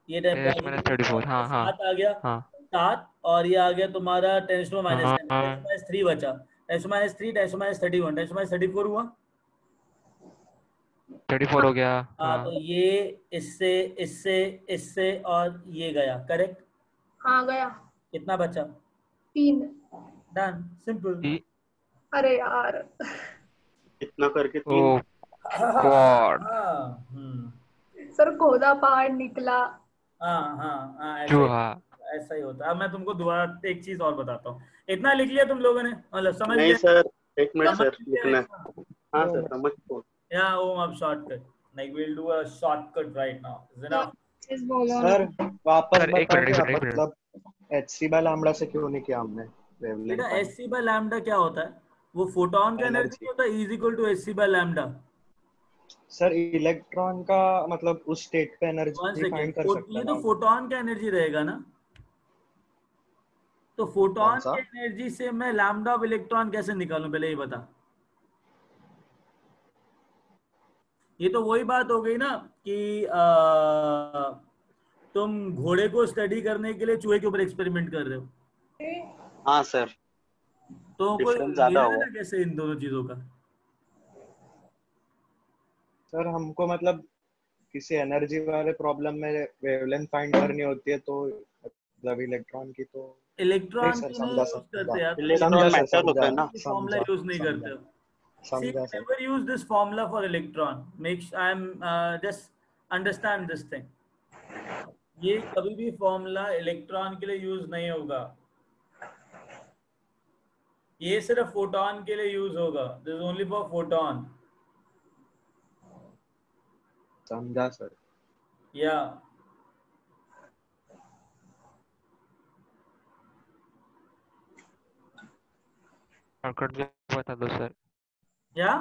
ये टाइप का 34। हाँ हाँ 7 आ गया। हाँ 7 और ये आ गया तुम्हारा 10 to minus 10, 10 हाँ to minus 3 बचा, 10 to minus 3, 10 to minus 31, 10 to minus 34 हुआ। 34 हो गया। हाँ तो ये इससे इससे इससे और ये गया, करेक्ट? हाँ गया। कितना बचा? 3। Done, simple. अरे यार इतना करके 3। ओह गॉड। सर खोदा पहाड़ निकला। हाँ चूहा। ऐसा ही होता है। अब मैं तुमको दोबारा एक चीज और बताता हूँ। इतना लिख लिया तुम लोगों ने, मतलब समझ नहीं लिया? सर एक मिनट समझ सर लिया लिखना है। इतना? हाँ सर समझ तो। Yeah, अब shortcut. Like we'll do a shortcut right now. Is enough? Sir वापस सर एक बता मिनट, क्या एक मिनट। मतलब hc by lambda से क्यों नहीं किया हमने बेटा wavelength find? SC by lambda क्या होता है? वो फोटोन का एनर्जी होता है, is equal to SC by lambda। Sir electron का मतलब उस स्टेट पे एनर्जी फाइंड कर सकते ये हैं तो ना। फोटोन का एनर्जी रहेगा ना, तो फोटोन की एनर्जी से मैं लैम्डा ऑफ इलेक्ट्रॉन कैसे निकालूं, पहले ये बता। ये तो वही बात हो गई ना कि तुम घोड़े को स्टडी करने के लिए चूहे के ऊपर एक्सपेरिमेंट कर रहे हो। हाँ सर तो कोई डिफरेंस ज्यादा लेना हुआ। देना कैसे इन दोनों चीजों का? सर हमको मतलब किसी एनर्जी वाले प्रॉब्लम में वेवलेंथ फाइंड करनी होती है तो मतलब इलेक्ट्रॉन की तो इलेक्ट्रॉन सर, की नहीं समझा यूज करते यार, इलेक्ट्रॉन मैटर होता है ना। फॉर्मूला यूज नहीं करते हो। See, समझा sir. never use this formula for electron. I'm just understand this thing. ये कभी भी फॉर्मूला इलेक्ट्रॉन के लिए यूज नहीं होगा, ये सिर्फ फोटोन के लिए यूज होगा। This only for photon. समझा सर। या शॉर्टकट भी बता दो सर। या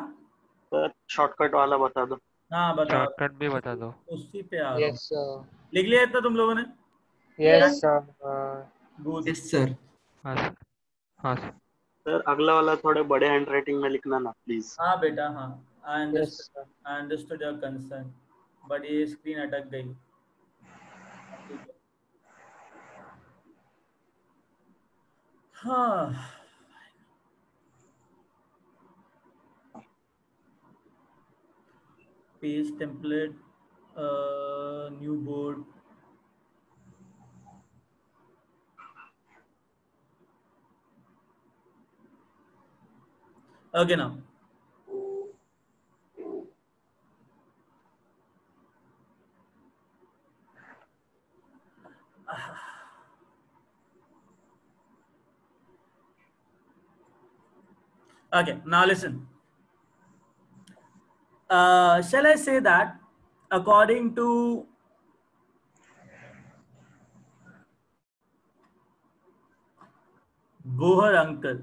सर शॉर्टकट वाला बता दो। हाँ बताओ, शॉर्टकट भी बता दो। उसी पे आ रहा हूँ। Yes sir. लिख लिया इतना तुम लोगों ने? Yes sir. Good. Yes sir. हाँ सर, हाँ सर। सर अगला वाला थोड़े बड़े हैंड राइटिंग में लिखना ना प्लीज। हाँ बेटा हाँ, I yes sir. Understood your concern, but ये स्क्रीन अटक गई। ठीक है। हाँ page template, new board. Okay now. Okay, now listen. Shall I say that according to Bohr uncle,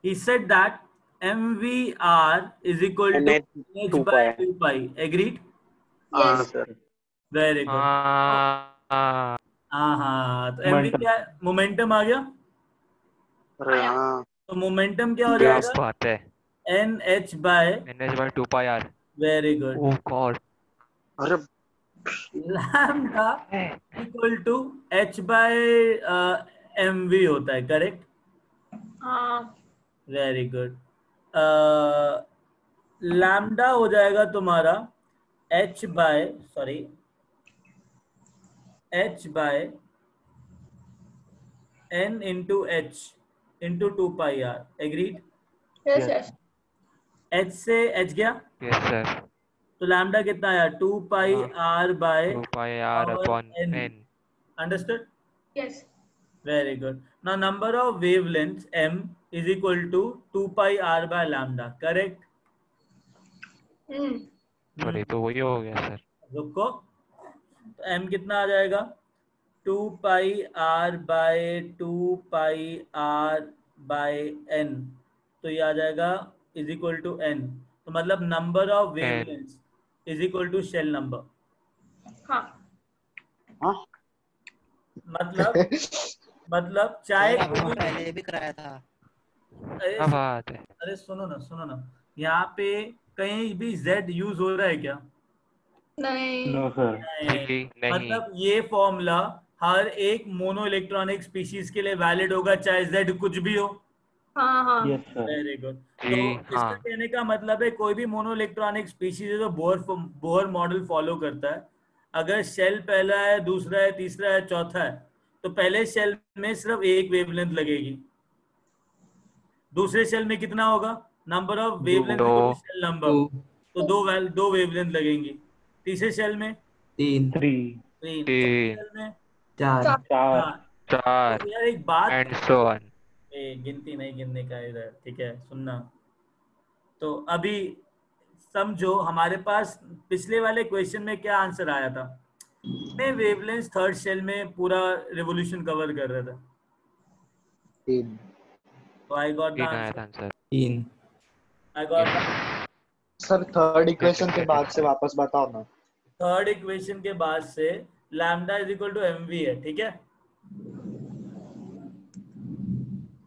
he said that MVR is equal to H by 2 pi. Agreed? हाँ sir. Very good. हाँ तो MV क्या है? Momentum आ गया। अरे हाँ, तो momentum क्या हो क्या जाएगा? बात है। NH by 2 pi r। Very good. Oh God. अरे lambda equal to H by MV होता है, करेक्ट? हाँ। Very good. लैम्डा हो जाएगा तुम्हारा H by N into H into 2 pi r. Agreed? Yes yes. H से H गया? Yes sir। तो लैम्डा कितना आया? 2 pi r by 2 pi r upon n। Understood? Yes. Very good. Now number of wavelengths m is equal to 2 pi r by lambda. Correct? Sorry, तो वही हो गया sir. रुको, तो m कितना आ जाएगा? 2 pi r by 2 pi r by n, तो ये आ जाएगा is equal to n। तो मतलब number of wavelengths is equal to shell number। हाँ। हाँ मतलब चाहे पहले भी कराया था। क्या बात है। अरे सुनो ना, यहाँ पे कहीं भी Z यूज हो रहा है क्या? नहीं। No sir. नहीं। मतलब ये फॉर्मूला हर एक मोनो इलेक्ट्रॉनिक स्पीशीज के लिए वैलिड होगा, चाहे Z कुछ भी हो। हाँ हाँ। Very good. तो इसका कहने का मतलब है कोई भी मोनो इलेक्ट्रॉनिक स्पीशीज है तो बोहर मॉडल फॉलो करता है। अगर शेल पहला है, दूसरा है, तीसरा है, चौथा है, तो पहले शेल में सिर्फ एक वेवलेंथ लगेगी। दूसरे शेल में कितना होगा? Number of wavelength shell number, तो दो वेवलेंथ लगेंगी। तीसरे शेल में 3 शेल में 4। यार एक बात, एंड सो ऑन। गिनती नहीं गिनने का इधर, ठीक है? सुनना। तो अभी समझो हमारे पास पिछले वाले क्वेश्चन में क्या आंसर आया था? कितने वेवलेंथ थर्ड शेल में पूरा रिवॉल्यूशन कवर कर रहा था? 3। तो आई got the answer 3। I got. Sir third equation के बाद से वापस बताओ ना। थर्ड इक्वेशन के बाद से lambda is equal to mv है, ठीक है?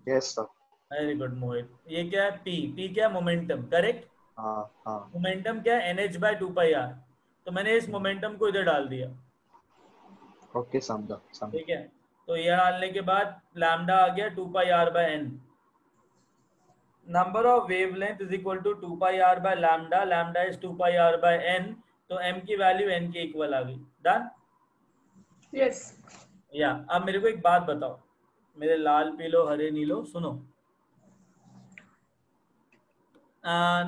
Yes sir. Very good Mohit. ये क्या है? p क्या? Momentum, correct? हाँ। मोमेंटम क्या है? NH by 2 pi r। तो मैंने इस मोमेंटम को इधर डाल दिया। ओके, समझा। ठीक है, तो ये डालने के बाद लैम्डा आ गया 2 pi r by n। Number of wavelength is equal to 2 pi r by lambda, lambda is 2 pi r by n, तो m की वैल्यू n के इक्वल आ गई। डन? यस। या अब मेरे को एक बात बताओ, मेरे लाल पीलो हरे नीलो, सुनो।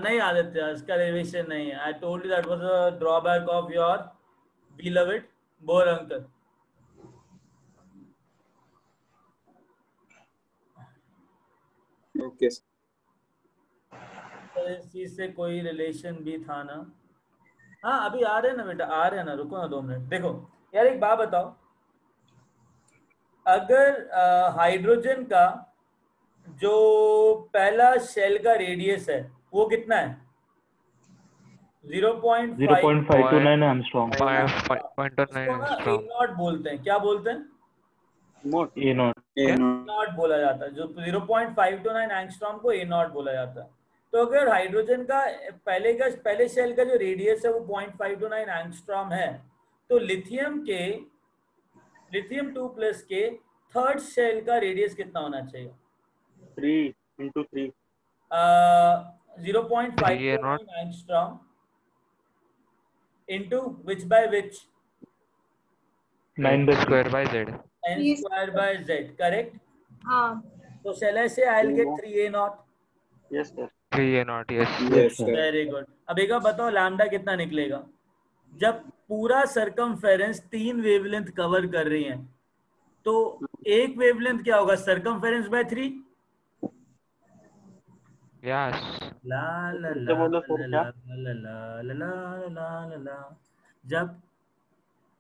नहीं आदित्य, इसका रिविजन नहीं है। I told you that was a drawback of your beloved bore uncle. Okay तो इस चीज से कोई रिलेशन भी था ना? हाँ अभी आ रहे हैं ना बेटा, आ रहे हैं ना, रुको ना 2 मिनट। देखो यार एक बात बताओ, अगर हाइड्रोजन का जो पहला शेल का रेडियस है वो कितना है? 0.529 एंगस्ट्रॉम। उसको ना ए नॉट बोलते हैं। क्या बोलते हैं? ए नॉट। नॉट बोला जाता है। जो 0.529 एंगस्ट्रॉम को ए नॉट बोला जाता है। तो अगर हाइड्रोजन का पहले शेल का जो रेडियस है वो 0.529 एंगस्ट्रॉम है, तो लिथियम 2+ के थर्ड शेल का रेडियस कितना होना चाहिए? 3 into 3 0.529 angstrom into which by which? 9 square by z. n square by z, correct? हाँ। So shall I say I'll get 3a0? yes sir 3a0 yes sir Very good. अब एक बताओ lambda कितना निकलेगा जब पूरा सरकमफेरेंस 3 वेवलेंथ कवर कर रही है? तो एक वेवलेंथ क्या होगा? Circumference by 3। yes ला ला ला ला। जब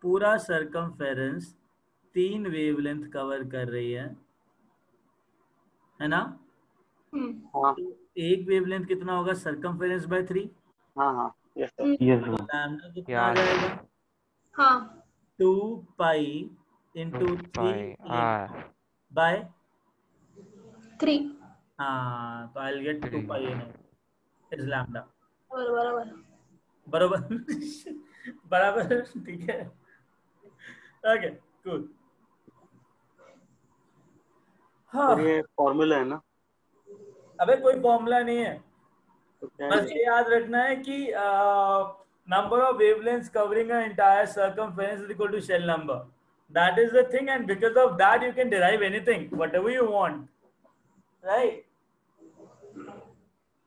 पूरा सरकमफेरेंस 3 वेवलेंथ कवर कर रही है ना? हाँ तो एक वेवलेंथ कितना होगा? Circumference by 3। हाँ यस सर लैम्डा कितना आ जाएगा? हाँ 2 पाई इंटू 3 बाय 3। हाँ तो I'll get 2 pi a0. It's lambda. बराबर। बराबर ठीक है। Okay cool. हाँ ये फॉर्मूला है ना? अबे कोई फॉर्मूला नहीं है, तो क्या बस ये याद रखना है कि number of wavelengths covering an entire circumference is equal to shell number. That is the thing, and because of that you can derive anything, whatever you want, right?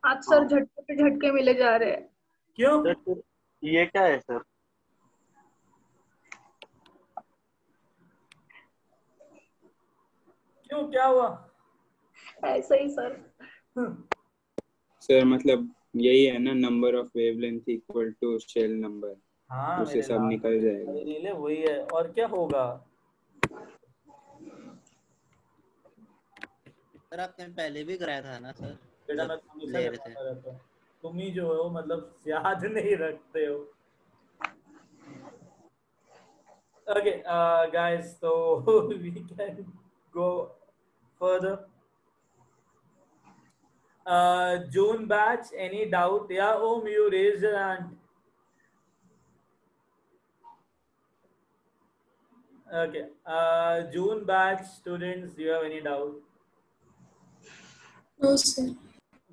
आज सर झटके पे झटके मिले जा रहे हैं। क्यों? सर ये क्या है सर? क्यों क्या हुआ? ऐसा ही सर। सर मतलब यही है ना, number of wavelength equal to shell number. हाँ उससे सब निकल जाएगा। नीले वही है, और क्या होगा? सर आपने पहले भी कराया था ना सर? बेटा मैं हमेशा बताता रहता हूँ, तुम ही जो हो मतलब याद नहीं रखते हो। Okay, guys, so we can go further. June batch, any doubt? Yeah, Om, you raised your hand. Okay, June batch students, do you have any doubt? No sir.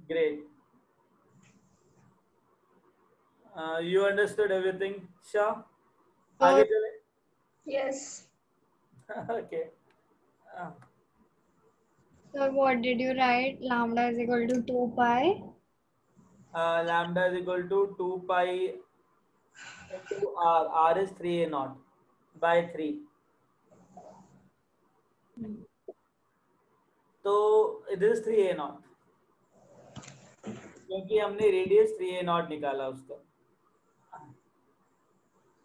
Great. You understood everything, Shah? आगे चले? Yes. Okay. So what did you write? Lambda is equal to 2 pi. Lambda is equal to 2 pi into r. R is 3a0 by 3. तो it is 3a0 क्योंकि हमने radius 3a0 निकाला उसका।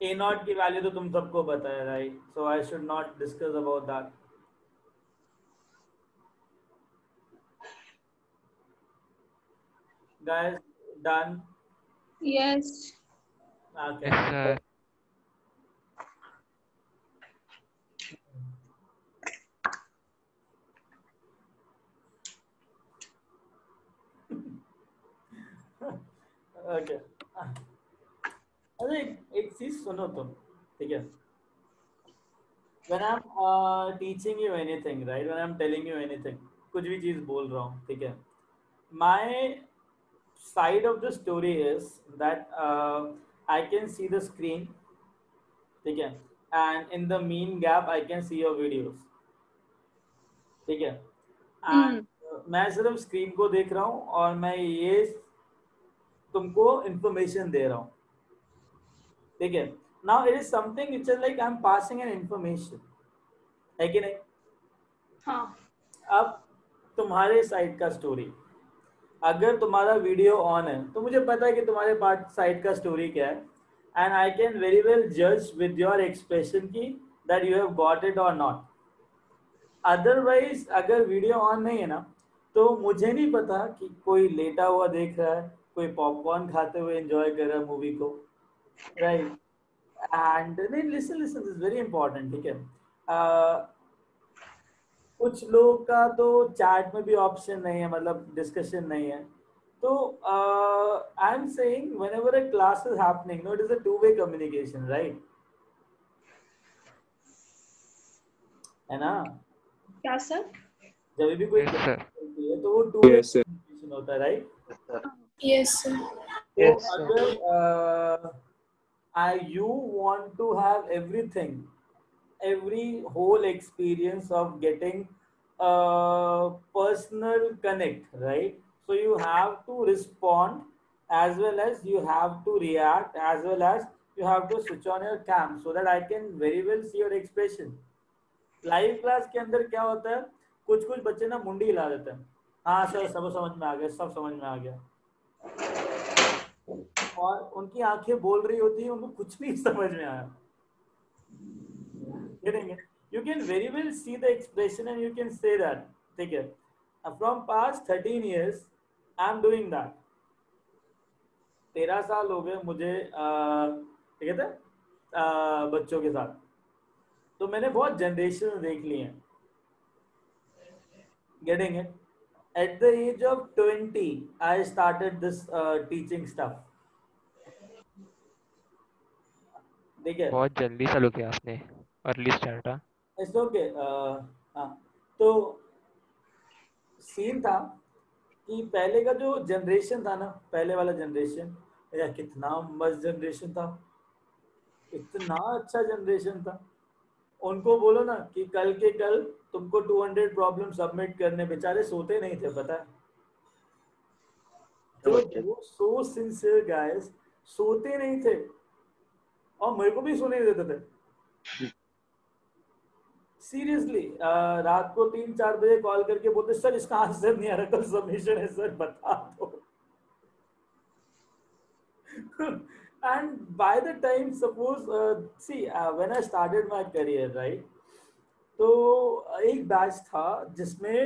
a0 की value तो तुम सबको पता है, right? So I should not discuss about that. Guys, done? Yes. Okay. yes sir Okay. अरे एक चीज सुनो तुम, ठीक है? When I'm teaching you anything, right? When I'm telling you anything, कुछ भी चीज बोल रहा हूँ, ठीक है? My side of the story is that I can see the screen, ठीक है? and in the mean gap I can see your videos. ठीक है, and मैं सिर्फ स्क्रीन को देख रहा हूँ और मैं ये तुमको इंफॉर्मेशन दे रहा हूँ, ठीक है. Now it is something which is like I am passing an information, है कि नहीं? हाँ. अब तुम्हारे साइड का स्टोरी, अगर तुम्हारा वीडियो ऑन है तो मुझे पता है कि तुम्हारे पार्ट साइड का स्टोरी क्या है, and I can very well जज विद योर एक्सप्रेशन की that you have got it और नॉट. अदरवाइज अगर वीडियो ऑन नहीं है ना तो मुझे नहीं पता कि कोई लेटा हुआ देख रहा है, कोई पॉपकॉर्न खाते हुए एंजॉय कर रहा है मूवी को, राइट? एंड नहीं, listen listen, this very important, ठीक है. कुछ लोगों का तो चैट में भी ऑप्शन नहीं है, मतलब डिस्कशन नहीं है. तो I am saying whenever a class is happening, no, it is a two way communication, right? है ना? क्या सर? जब भी कोई होती है तो वो टू वे कम्युनिकेशन होता है, राइट? Yes sir. तो अगर you want to have everything, every whole experience of getting a personal connect, right? So you have to respond as well as you have to react as well as you have to switch on your cam so that I can very well see your expression. Live class के अंदर क्या होता है, कुछ कुछ बच्चे ना मुंडी हिला देते हैं, हाँ सर सब समझ में आ गया, सब समझ में आ गया, और उनकी आंखें बोल रही होती है, उनको कुछ नहीं समझ में आया. You can very well see the expression and you can say that, ठीक है. From past 13 years I am doing that. 13 साल हो गए मुझे क्या कहते हैं बच्चों के साथ, तो मैंने बहुत जनरेशन देख ली हैं. Getting it? At the age of 20 I started this teaching stuff. देखिए बहुत जल्दी चालू किया आपने, अर्ली स्टार्ट. It's okay. हाँ, तो सीन था कि पहले का जो जनरेशन था ना, पहले वाला जनरेशन, यार कितना मस्त जनरेशन था, इतना अच्छा जनरेशन था. उनको बोलो ना कि कल के कल तुमको 200 प्रॉब्लम सबमिट करने, बेचारे सोते नहीं थे, पता है? तो सो सिंसियर गाइस, सोते नहीं थे और मेरे को भी सोने नहीं देते थे. सीरियसली रात को 3-4 बजे कॉल करके बोलते सर इसका आंसर नहीं आ रहा, कल सबमिशन है सर, बता दो. And by the time, suppose when I started my career, right, तो एक बैच था जिसमें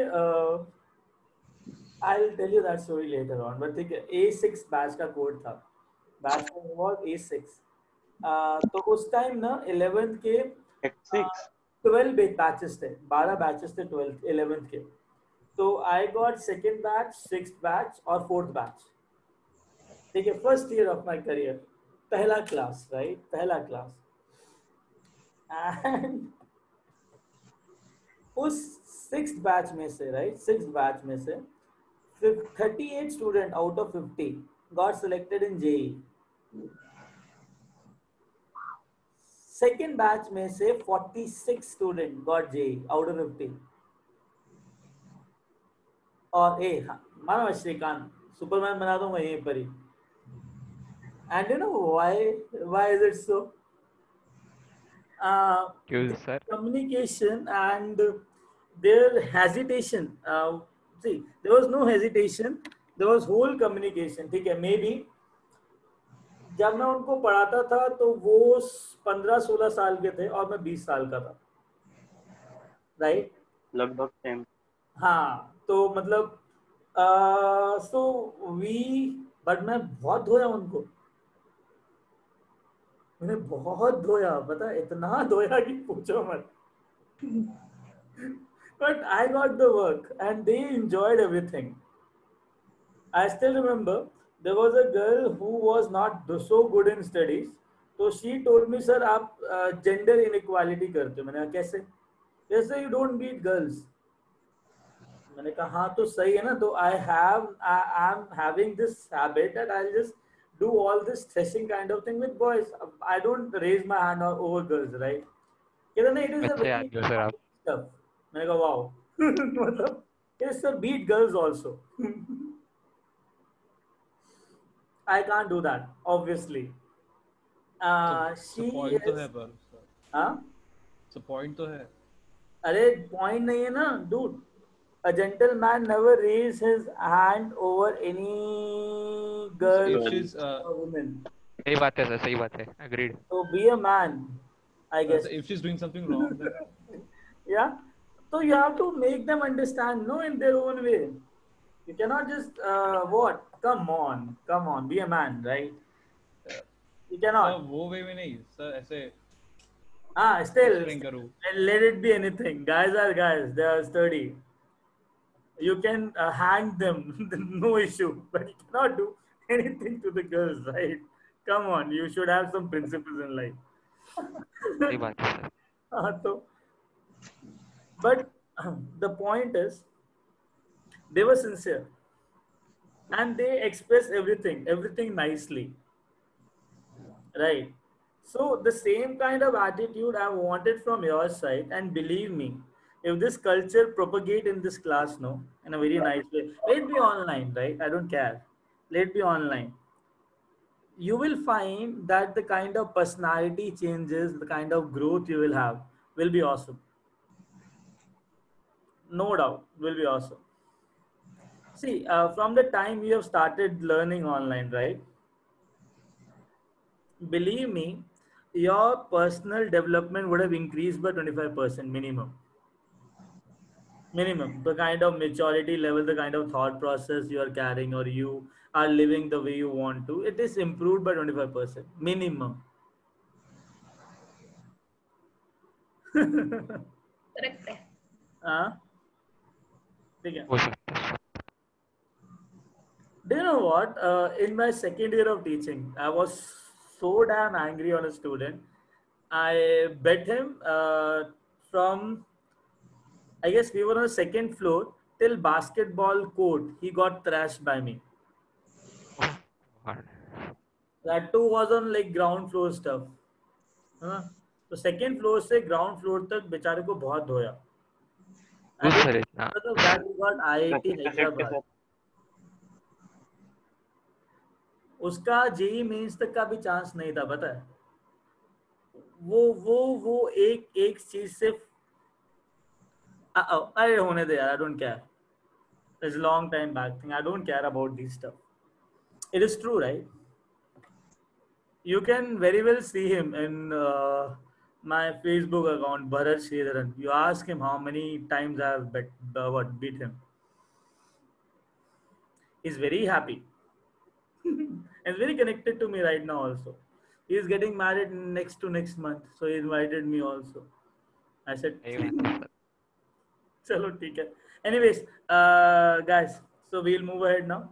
I'll tell you that story later on, but ठीक है, A6 बैच का कोड था, बैच का was A6. तो उस टाइम ना 11th के 12 बैचेस थे, 12 बैचेस थे 12th 11th के. तो I got second batch, 6th batch और 4th बैच, ठीक है. First year of my career, पहला क्लास, राइट, पहला क्लास. एंड उस 6th बैच में से, राइट, 6th बैच में से 38 student out of 50 got selected in JEE. Second batch में से 46 student got JEE out of 50. और मानो श्रीकांत सुपरमैन बना दूंगा यहीं पर ही. And you know why is it so? Sir? Communication and their hesitation. See, there was no hesitation, there was whole communication, ठीक है. Maybe जब मैं उनको पढ़ाता था तो वो 15-16 साल के थे और मैं 20 साल का था, राइट, लगभग सेम. हाँ, तो मतलब बट मैं बहुत धोया उनको, मैंने बहुत धोया, पता है, इतना धोया कि पूछो मत. But I got the work and they enjoyed everything. I still remember there was a girl who was not so good in studies, so she told me, sir आप gender inequality करते हो. मैंने कहा कैसे? कैसे you don't beat girls? मैंने कहा हाँ तो सही है ना. तो I am having this habit that I'll just do all this threshing kind of thing with boys. I don't raise my hand over girls, right? कहता नहीं, it is a अच्छे very आदमी हो सर आप। stuff. मैंने कहा wow मतलब yes sir, beat girls also. I can't do that obviously. She point तो is है पर हाँ पॉइंट तो है। अरे पॉइंट नहीं है ना dude. A gentleman never raised his hand over any girl or woman. सही बात है सर, सही बात है, agreed. So be a man, I guess. If she's doing something wrong, then yeah. So you have to make them understand, no, in their own way. You cannot just what? Come on, be a man, right? You cannot. वो वे में नहीं sir, ऐसे still करूँ। let it be anything. Guys are guys, they are sturdy. You can hang them, no issue, but you cannot do anything to the girls, right? Come on, you should have some principles in life. सही बात है sir. But the point is, they were sincere and they express everything nicely, right? So the same kind of attitude I wanted from your side, and believe me, if this culture propagate in this class, no, in a very nice way, let it be online, right? I don't care. Let it be online. You will find that the kind of personality changes, the kind of growth you will have will be awesome. No doubt, will be awesome. See, from the time you have started learning online, right? Believe me, your personal development would have increased by 25% minimum. The kind of maturity level, the kind of thought process you are carrying, or you are living the way you want to, it is improved by 25% minimum. Correct है। ठीक है। Do you know what? In my second year of teaching, I was so damn angry on a student. I bet him from, I guess we were on the second floor, till basketball court. He got thrashed by me. That too was on like ground floor stuff. तो second floor से ground floor तक बेचारे को बहुत धोया. That got IIT Hyderabad. उसका JEE mains तक का भी चांस नहीं था, पता है? वो एक चीज से अरे होने दे यार, I don't care. It's a long time back thing. I don't care about this stuff. It is true, right? You can very well see him in my Facebook account, Bharat Sridharan. You ask him how many times I have beat him. He's very happy. And very connected to me right now also. He is getting married next month. So he invited me also. I said, chalo, theek hai. Anyways, guys, so we'll move ahead now.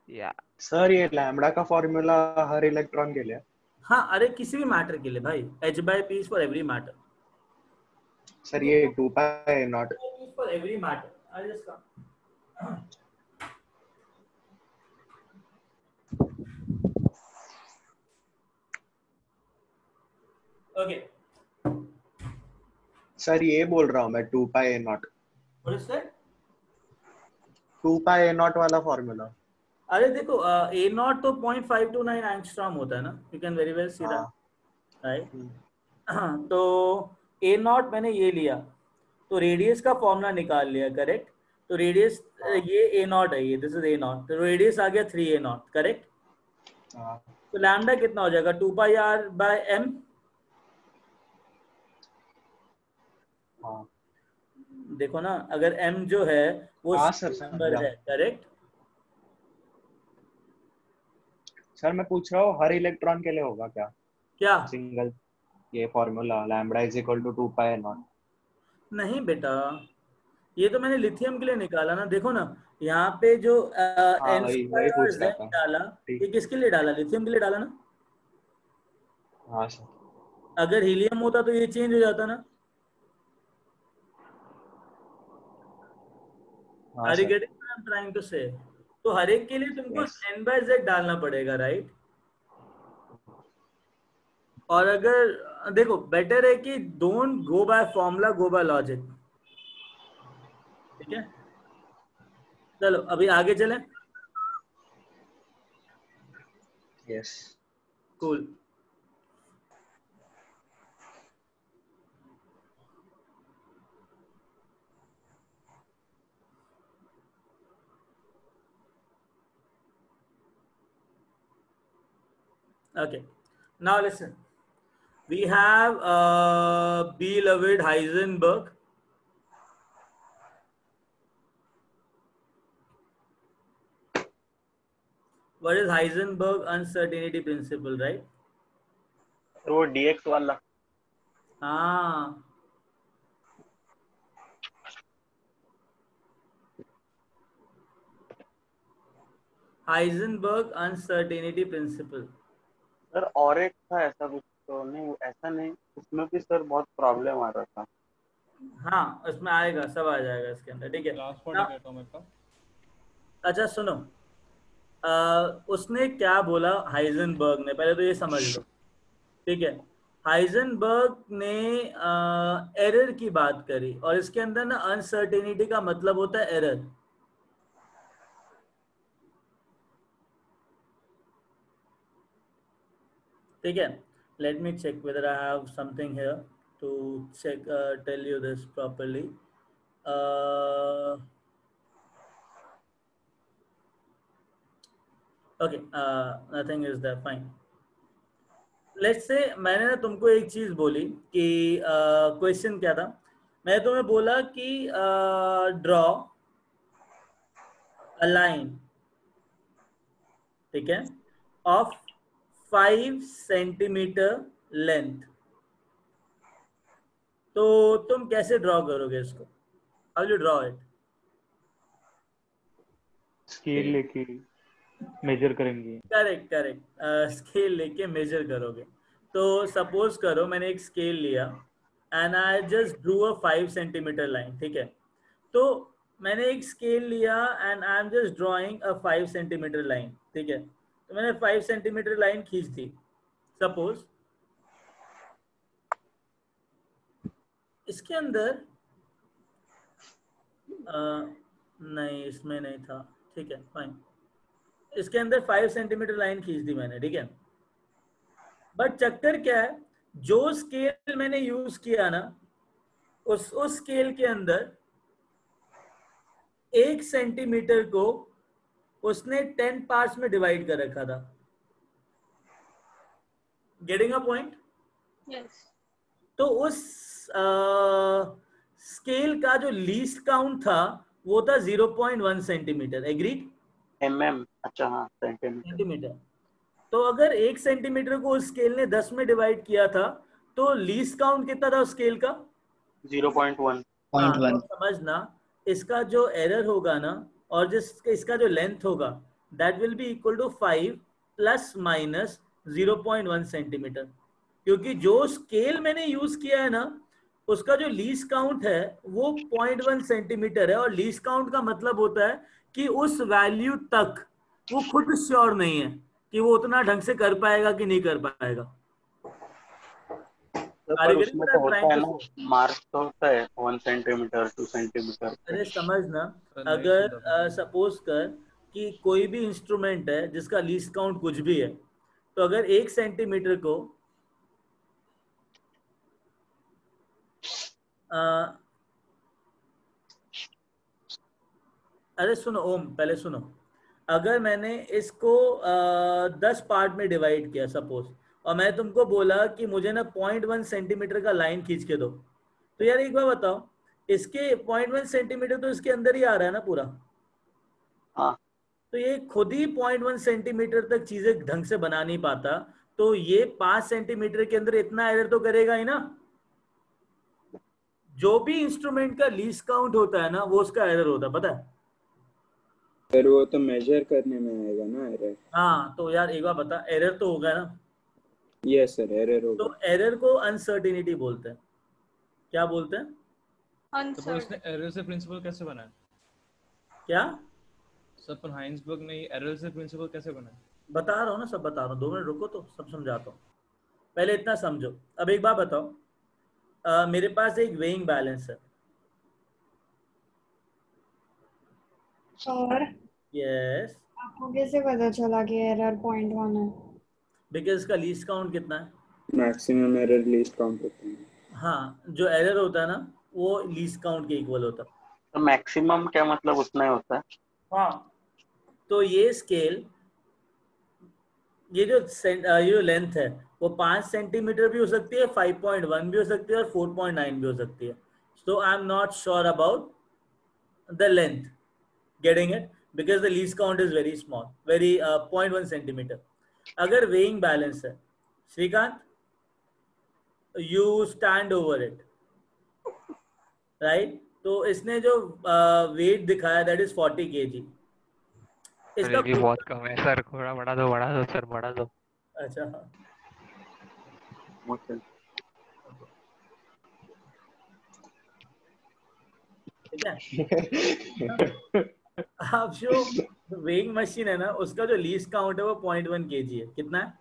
Yeah. Sir ये lambda का formula हर electron के लिए? हाँ, अरे किसी भी matter के लिए भाई. H/P is for every matter. Sir ये 2π0 for every matter. I'll just come. Okay. Sir ये बोल रहा हूँ मैं 2π0. What is that? 2π0 वाला फॉर्मूला. अरे देखो, A0 तो 0.529 एंगस्ट्रॉम होता है ना. You can very well see that, right? तो A0 मैंने ये लिया, तो रेडियस का फॉर्मूला निकाल लिया, करेक्ट? तो रेडियस ये A0 है, ये दिस इज A0, तो रेडियस आ गया 3A0, करेक्ट? तो लैम्डा कितना हो जाएगा? 2πr/m. देखो ना, अगर m जो है वो नंबर है, करेक्ट? सर मैं पूछ रहा हूँ हर इलेक्ट्रॉन के लिए होगा क्या सिंगल ये formula lambda is equal to 2π0? नहीं बेटा, ये तो मैंने लिथियम के लिए निकाला ना. देखो ना, यहाँ पे जो n² डाला, ये किसके लिए डाला? लिथियम के लिए डाला ना. हाँ सर. अगर हीलियम होता तो ये चेंज हो जाता ना. Are you getting what I'm trying to say? तो हर एक के लिए तुमको n/z डालना पड़ेगा, राइट? और अगर देखो बेटर है कि don't go by formula, go by logic. ठीक है, चलो अभी आगे चलें। Yes cool. Okay, now listen. We have beloved Heisenberg. What is Heisenberg uncertainty principle, right? वो dx वाला। हाँ, Heisenberg uncertainty principle। सर और एक था ऐसा कुछ, तो नहीं ऐसा नहीं, उसमें भी सर बहुत प्रॉब्लम आ रहा था। हाँ, उसमें आएगा, सब आ जाएगा इसके अंदर। ठीक है, लास्ट पॉइंट है एटॉमिक का। अच्छा सुनो, उसने क्या बोला हाइजेनबर्ग ने, पहले तो ये समझ लो। ठीक है, हाइजेनबर्ग ने एरर की बात करी, और इसके अंदर ना अनसर्टेनिटी का मतलब होता है एरर। ठीक है, let me check whether I have something here to check, tell you this properly. Okay, nothing is there, fine. Let's say मैंने ना तुमको एक चीज बोली कि क्वेश्चन क्या था, मैं तुम्हें बोला कि ड्रॉ अ लाइन, ठीक है, ऑफ 5 सेंटीमीटर लेंथ। तो तुम कैसे ड्रॉ करोगे इसको? How you draw it? Scale लेके मेजर करेंगे। करेक्ट करेक्ट, स्केल लेके मेजर करोगे। तो सपोज करो मैंने एक स्केल लिया and I just drew a 5 centimetre line. ठीक है, तो मैंने एक स्केल लिया and I am just drawing a 5 centimetre line. ठीक है, तो मैंने 5 सेंटीमीटर लाइन खींच दी सपोज। इसके अंदर नहीं, इसमें नहीं था। ठीक है फाइन, इसके अंदर 5 सेंटीमीटर लाइन खींच दी मैंने। ठीक है, बट चक्कर क्या है, जो स्केल मैंने यूज किया ना, उस स्केल के अंदर 1 सेंटीमीटर को उसने 10 पार्ट्स में डिवाइड कर रखा था। Getting a point? यस। तो उस स्केल का जो लीस्ट काउंट था वो था 0.1 सेंटीमीटर। एग्रीड? mm, अच्छा हाँ, सेंटीमीटर। तो अगर 1 सेंटीमीटर को उस स्केल ने 10 में डिवाइड किया था तो लीस्ट काउंट कितना था उस स्केल का? 0.1। हाँ, तो समझना इसका जो एरर होगा ना, और जिस इसका जो लेंथ होगा, that will be equal to 5 plus minus 0.1 centimetre. क्योंकि जो स्केल मैंने यूज किया है ना, उसका जो लीस्ट काउंट है वो 0.1 सेंटीमीटर है। और लीस्ट काउंट का मतलब होता है कि उस वैल्यू तक वो खुद श्योर नहीं है कि वो उतना ढंग से कर पाएगा कि नहीं कर पाएगा। पर उसमें तो होता है ना, मार्क तो होता है 1 सेंटीमीटर 2 सेंटीमीटर। अरे समझना, अगर सपोज कर कि कोई भी इंस्ट्रूमेंट है जिसका लीस्ट काउंट कुछ भी है, तो अगर 1 सेंटीमीटर को अरे सुनो ओम, पहले सुनो। अगर मैंने इसको 10 पार्ट में डिवाइड किया सपोज, और मैं तुमको बोला कि मुझे ना 0.1 सेंटीमीटर का लाइन खींच के दो, तो यार एक बार बताओ, इसके 0.1 सेंटीमीटर तो इसके अंदर ही आ रहा है ना पूरा। हाँ, तो ये खुद ही 0.1 सेंटीमीटर तक चीजें ढंग से बना नहीं पाता, तो ये 5 सेंटीमीटर के अंदर इतना एरर तो करेगा ही ना। जो भी इंस्ट्रूमेंट का लीस्ट काउंट होता है ना, वो उसका एरर होता है, पता है? पर वो तो मेजर करने में आएगा ना एरर। हाँ, तो यार एक बार बता, एरर तो होगा ना। यस सर, एरर होगा। तो एरर को अनसर्टेनिटी बोलते हैं। क्या बोलते हैं? तो इसने एरर से प्रिंसिपल कैसे बनाया? क्या सर, पर हाइंसबर्ग ने एरर से प्रिंसिपल कैसे बनाया? बता रहा हूँ ना, सब बता रहा हूँ। 2 मिनट रुको तो सब समझाता हूँ। पहले इतना समझो। अब एक बात बताओ, मेरे पास एक वेइंग बैलेंस है। सर यस, आपको कैसे पता चला कि एरर 0.1 है? बिकॉज इसका लीस्ट काउंट कितना है? मैक्सिमम एरर लीस्ट काउंट होता है। हाँ, जो एरर होता है ना वो लीस्ट काउंट के इक्वल होता है। तो मैक्सिमम क्या मतलब उतना ही होता है? हाँ, तो ये स्केल, ये जो लेंथ है वो 5 सेंटीमीटर भी हो सकती है, 5.1 भी हो सकती है और 4.9 भी हो सकती है। So I am not sure about the length, getting it, because the least count is very small, very 0.1 centimetre. अगर वेइंग बैलेंस है, Shrikant, you stand over it, right? तो इसने जो वेट दिखाया दैट इज 40 kg। इसका भी बहुत कम है सर, थोड़ा बढ़ा दो सर, बढ़ा दो। अच्छा, ठीक है। अब जो वेइंग मशीन है ना उसका जो लीस्ट काउंट है वो 0.1 kg है। कितना है?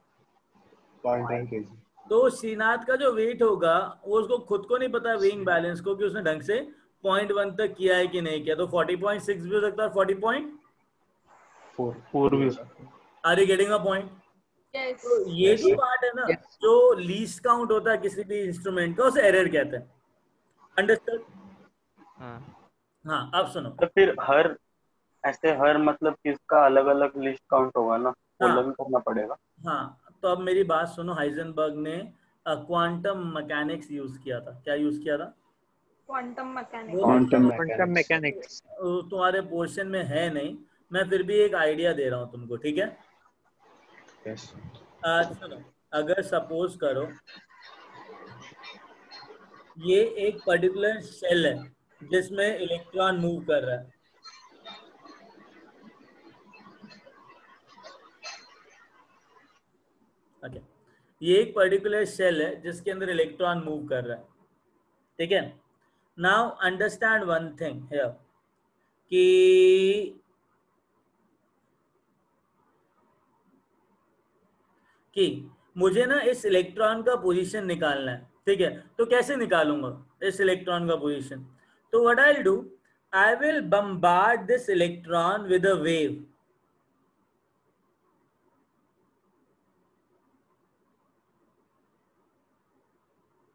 0.1 kg। तो श्रीनाथ का जो वेट होगा वो उसको खुद को नहीं पता वेइंग बैलेंस को कि उसने ढंग से 0.1 तक किया है कि नहीं किया। तो 40.6 भी हो सकता है, 4 भी हो सकता है। Are you getting a point? तो ये जो पार्ट है ना, जो लीस्ट काउंट होता है किसी भी इंस्ट्रूमेंट का, उसे एरर कहते हैं। अंडरस्टूड? हाँ, अब सुनो। तो फिर हर मतलब किसका अलग अलग लिस्ट काउंट होगा ना, वो लर्न करना पड़ेगा। हाँ, तो अब मेरी बात सुनो। हाइजेनबर्ग ने क्वांटम मैकेनिक्स यूज किया था। क्या यूज किया था? Quantum mechanics. तुम्हारे पोर्शन में है नहीं, मैं फिर भी एक आइडिया दे रहा हूँ तुमको, ठीक है? सुनो, अगर सपोज करो ये एक पर्टिकुलर शेल है जिसमें इलेक्ट्रॉन मूव कर रहा है, ओके ये एक पर्टिकुलर शेल है जिसके अंदर इलेक्ट्रॉन मूव कर रहा है, ठीक है? Now understand one thing here कि मुझे ना इस इलेक्ट्रॉन का पोजीशन निकालना है, ठीक है? तो कैसे निकालूंगा इस इलेक्ट्रॉन का पोजीशन? तो what I will do, I will bombard this electron with a wave.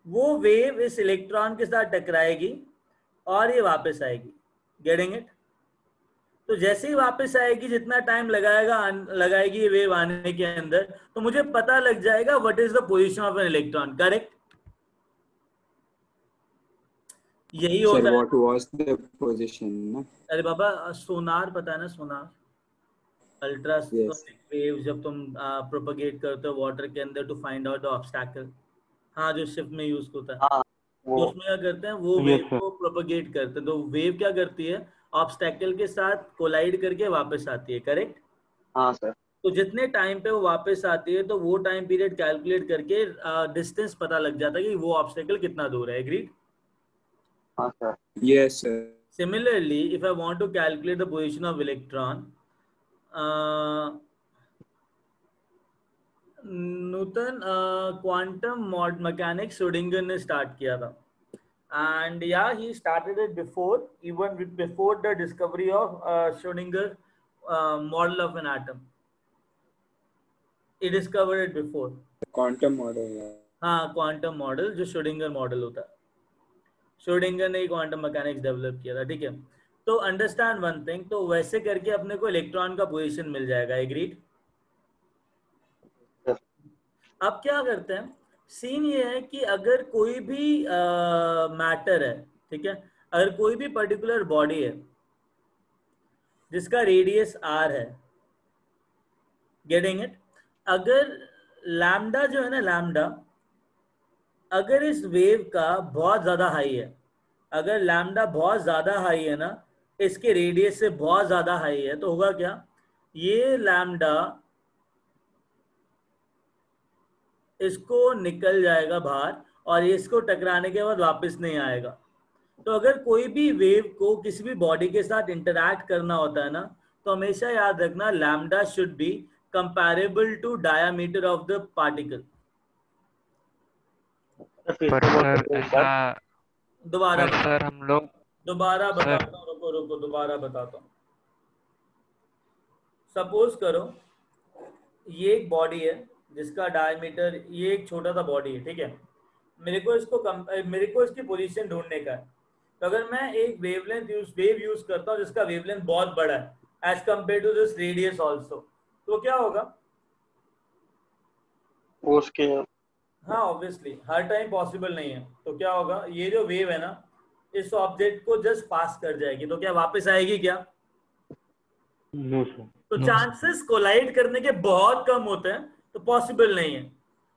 वो वेव इस इलेक्ट्रॉन के साथ टकराएगी और ये वापस आएगी। Getting it? तो जैसे ही वापस आएगी, जितना टाइम लगाएगी ये वेव आने के अंदर, तो मुझे पता लग जाएगा what is the position of an electron. Correct? यही होता है। व्हाट वाज द पोजीशन ना? अरे बाबा, सोनार पता है ना? सोनार, अल्ट्रासोनिक वेव जब तुम प्रोपगेट करते हो वाटर के अंदर to find out the obstacle, हाँ, जो शिप में यूज होता है, तो उसमें क्या करते हैं, वो वेव को प्रोपगेट करते हैं। तो वेव क्या करती है, ऑब्स्टैकल के साथ कोलाइड करके वापस आती है। करेक्ट? हाँ सर। तो जितने टाइम पे वो वापस आती है तो वो टाइम पीरियड कैलकुलेट करके डिस्टेंस पता लग जाता है कि वो ऑब्स्टैकल कितना दूर है। एग्रीड? हाँ sir. Yes sir. Similarly, if I want to calculate the position of electron, Nutan quantum mechanics Schrodinger ने स्टार्ट किया था, and yeah, he started it even before the discovery of Schrodinger model of an atom. He discovered it before. Quantum model. हाँ, quantum model जो Schrodinger model होता है, Schrodinger ने quantum mechanics develop किया था, ठीक है? तो अंडरस्टैंड वन थिंग, तो वैसे करके अपने को इलेक्ट्रॉन का पोजीशन मिल जाएगा। एग्रीड? अब क्या करते हैं, सीन ये है कि अगर कोई भी मैटर है, ठीक है, अगर कोई भी पर्टिकुलर बॉडी है जिसका रेडियस r है, गेटिंग इट? अगर लैम्डा जो है ना, लैम्डा अगर इस वेव का बहुत ज्यादा हाई है, अगर लैम्डा बहुत ज्यादा हाई है ना, इसके रेडियस से बहुत ज्यादा हाई है, तो होगा क्या, ये लैम्डा इसको निकल जाएगा बाहर और इसको टकराने के बाद वापस नहीं आएगा। तो अगर कोई भी वेव को किसी भी बॉडी के साथ इंटरैक्ट करना होता है ना, तो हमेशा याद रखना lambda should be comparable to diameter of the particle. पर सर ऐसा दोबारा सर हम लोग दोबारा बताता हूँ, रुको रुको दोबारा बताता हूँ। सपोज करो ये एक बॉडी है जिसका डायमीटर, ये एक छोटा सा बॉडी है, ठीक है। मेरे को इसकी पोजीशन ढूंढने का है। तो अगर मैं एक वेव यूज करता हूँ जिसका वेवलेंथ बहुत बड़ा है as compare to this radius also, तो क्या होगा उसके? हाँ ऑब्वियसली हर टाइम पॉसिबल नहीं है, तो क्या होगा, ये जो वेव है ना इस ऑब्जेक्ट को जस्ट पास कर जाएगी, तो क्या वापस आएगी क्या? No sir. तो चांसेस कोलाइड करने के बहुत कम होते हैं, तो पॉसिबल नहीं है।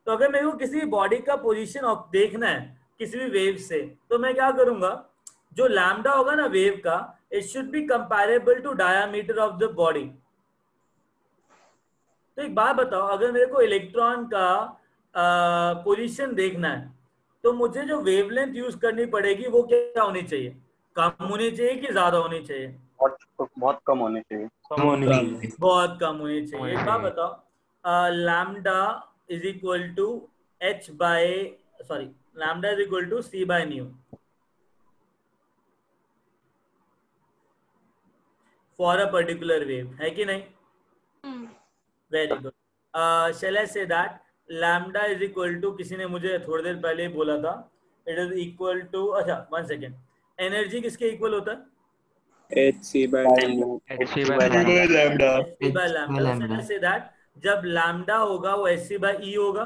तो अगर मेरे को किसी बॉडी का पोजीशन देखना है किसी भी वेव से, तो मैं क्या करूंगा, जो लैम्डा होगा ना वेव का, it should be comparable to diameter of the body. तो एक बात बताओ, अगर मेरे को इलेक्ट्रॉन का पोजीशन देखना है तो मुझे जो वेवलेंथ यूज करनी पड़ेगी वो क्या होनी चाहिए? कम होनी चाहिए कि ज्यादा होनी चाहिए? बहुत कम होनी चाहिए। बहुत कम होनी चाहिए। एक बात बताओ, lambda is equal to lambda is equal to c by nu for a particular wave, है कि नहीं? Very good. Shall I say that lambda is equal to, किसी ने मुझे थोड़ी देर पहले ही बोला था, इट इज इक्वल टू, अच्छा 1 सेकेंड, एनर्जी किसके इक्वल होता है? hc by lambda. Say that जब लैम्डा होगा वो hc by e होगा।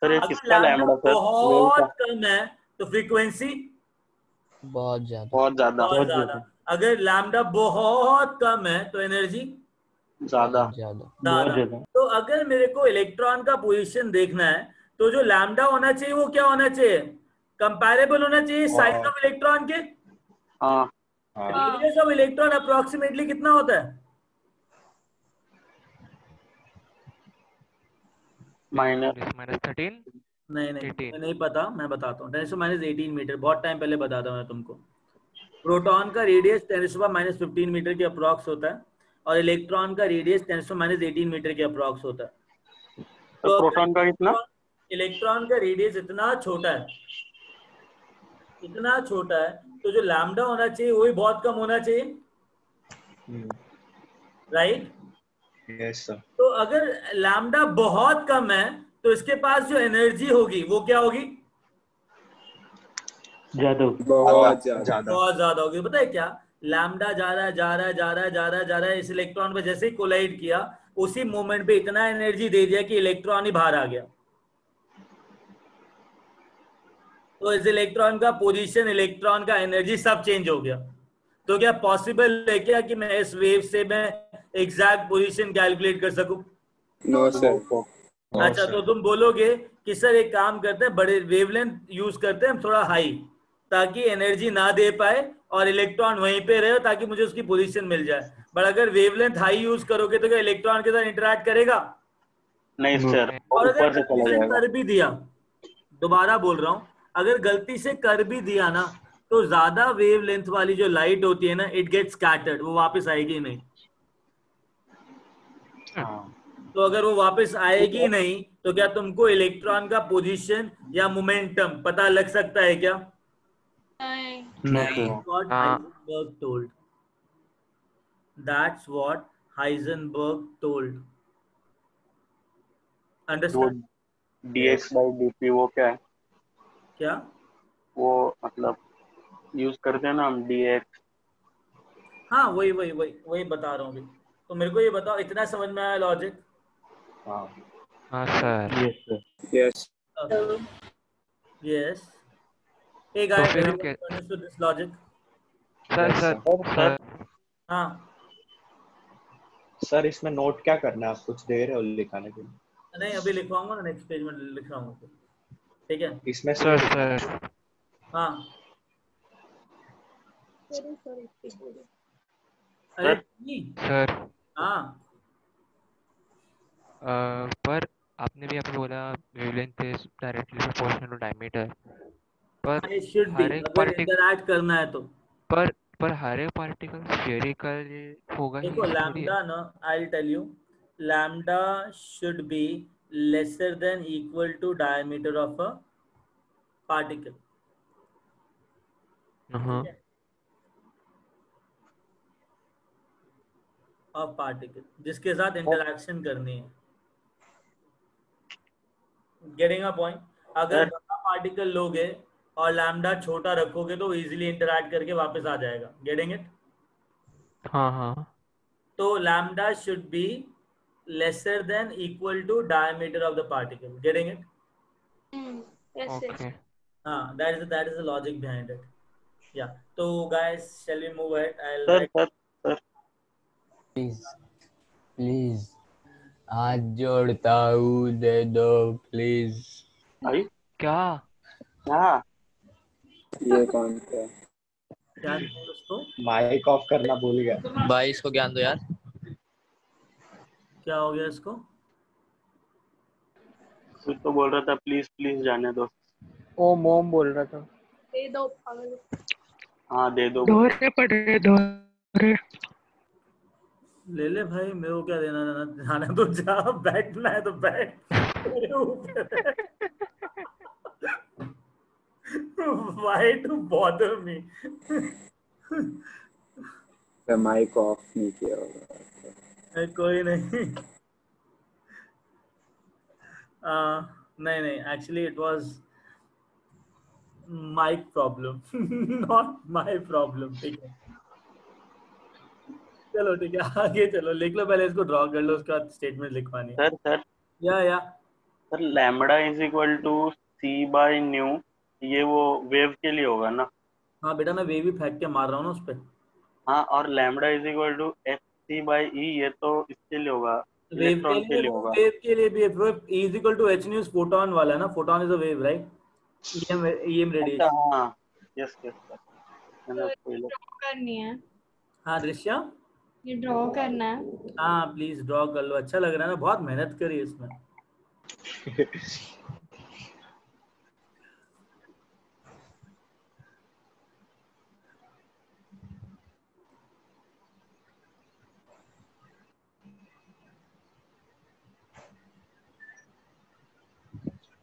अगर लैम्डा बहुत कम है तो फ्रीक्वेंसी बहुत ज्यादा। अगर लैम्डा बहुत कम है तो एनर्जी ज्यादा। तो अगर मेरे को इलेक्ट्रॉन का पोजीशन देखना है तो जो लैम्डा होना चाहिए वो क्या होना चाहिए? कंपैरेबल होना चाहिए साइज ऑफ इलेक्ट्रॉन के। रेडियस ऑफ इलेक्ट्रॉन अप्रोक्सीमेटली कितना होता है? -13? नहीं पता, मैं बताता हूँ। 10⁻18 मीटर, बहुत टाइम पहले बताता हूँ मैं तुमको। प्रोटॉन का रेडियस 10⁻15 मीटर के अप्रॉक्स होता है और इलेक्ट्रॉन का रेडियस 10⁻18 मीटर के अप्रॉक्स होता है। तो प्रोटॉन का कितना? इलेक्ट्रॉन का रेडियस इतना छोटा है, तो जो लैम्डा होना चाहिए वो भी बहुत कम होना चाहिए, राइट? Yes sir. तो अगर लैम्डा बहुत कम है तो इसके पास जो एनर्जी होगी वो क्या होगी? बहुत ज्यादा होगी। पता है क्या, लैम्डा जा रहा है, इस इलेक्ट्रॉन पे जैसे ही कोलाइड किया उसी मोमेंट पे इतना एनर्जी दे दिया कि इलेक्ट्रॉन ही बाहर आ गया। तो इस इलेक्ट्रॉन का पोजीशन, इलेक्ट्रॉन का एनर्जी सब चेंज हो गया। तो क्या पॉसिबल है क्या कि मैं इस वेव से मैं एग्जैक्ट पोजीशन कैलकुलेट कर सकूं? No sir. अच्छा, तो तुम बोलोगे कि सर एक काम करते हैं, बड़े वेवलेंथ यूज करते हैं हम थोड़ा हाई, ताकि एनर्जी ना दे पाए और इलेक्ट्रॉन वहीं पे रहे ताकि मुझे उसकी पोजीशन मिल जाए। बट अगर वेवलेंथ हाई यूज करोगे तो क्या इलेक्ट्रॉन के साथ इंटरेक्ट करेगा? नहीं सर। और अगर गलती से कर भी दिया, दोबारा बोल रहा हूं, अगर गलती से कर भी दिया ना, तो ज्यादा वेवलेंथ वाली जो लाइट होती है ना, इट गेट्स स्कैटर्ड, वो वापस आएगी नहीं। तो अगर वो वापस आएगी नहीं तो क्या तुमको इलेक्ट्रॉन का पोजीशन या मोमेंटम पता लग सकता है क्या? Heisenberg told. That's what Heisenberg told. Understand? dx by dt वो क्या है? क्या? वो मतलब यूज करते हैं ना हम dx। हाँ वही बता रहा हूँ अभी। तो मेरे को ये बताओ, इतना समझ में आया लॉजिक? हाँ sir. Yes. Hey guys, understood this logic? Sir हाँ सर, इसमें नोट क्या करना है? आप कुछ दे रहे हो लिखाने के लिए? नहीं, अभी लिखवाऊंगा ना, नेक्स्ट पेज में लिख रहा हूँ। ठीक है इसमें सर हाँ। सर हाँ पर आपने भी आपने बोला wavelength is directly proportional to diameter, पर हर एक इंटरैक्ट करना है तो पर हर एक पार्टिकल स्फेरिकल होगा। देखो लैम्डा ना, I will tell you, lambda should be lesser than equal to diameter of a particle, of particle जिसके साथ इंटरेक्शन करनी है। Getting a point? अगर बड़ा पार्टिकल लोगे और लैम्डा छोटा रखोगे तो इजीली इंटरैक्ट करके वापस आ जाएगा। Getting it? हाँ हाँ। तो lambda should B lesser than equal to diameter of the particle. Getting it? Yes, Okay. That is the logic behind it. Yeah. So guys, shall we move ahead? Sir. Please. हाथ जोड़ता हूँ, दे दो please. भाई क्या? हाँ ये कौन था? क्या उसको? माइक ऑफ करना भूल गया। भाई इसको ज्ञान दो यार। क्या हो गया इसको? कुछ तो बोल रहा था, प्लीज जाने दो। ओ मोम बोल रहा था। दे दो पागल। हाँ दे दो। दोहरे पड़े दोहरे। ले ले भाई, मेरे को क्या देना जाना तो जा, बैठना है तो बैठ। Why to bother me? The mic off नहीं किया होगा। कोई नहीं। नहीं, actually it was mic problem, not my problem. ठीक है, चलो ठीक है, आगे चलो, लिख लो पहले इसको, ड्रॉ कर लो, उसके बाद स्टेटमेंट लिखवानी है। सर या sir lambda is equal to c by nu, ये वो वेव के लिए होगा ना? हाँ बेटा, मैं वेव ही फेंक के मार रहा हूँ ना उस पर। हाँ, और lambda is equal to H C by E, ये तो इसके लिए होगा, इलेक्ट्रॉन के लिए होगा। वेव के लिए भी E is equal to h nu photon वाला है ना, photon is a wave right, EM radiation. हाँ यस करनी है। हाँ दृश्या, ये ड्रॉ करना है। हाँ प्लीज ड्रॉ कर लो, अच्छा लग रहा है ना, बहुत मेहनत करी है इसमें।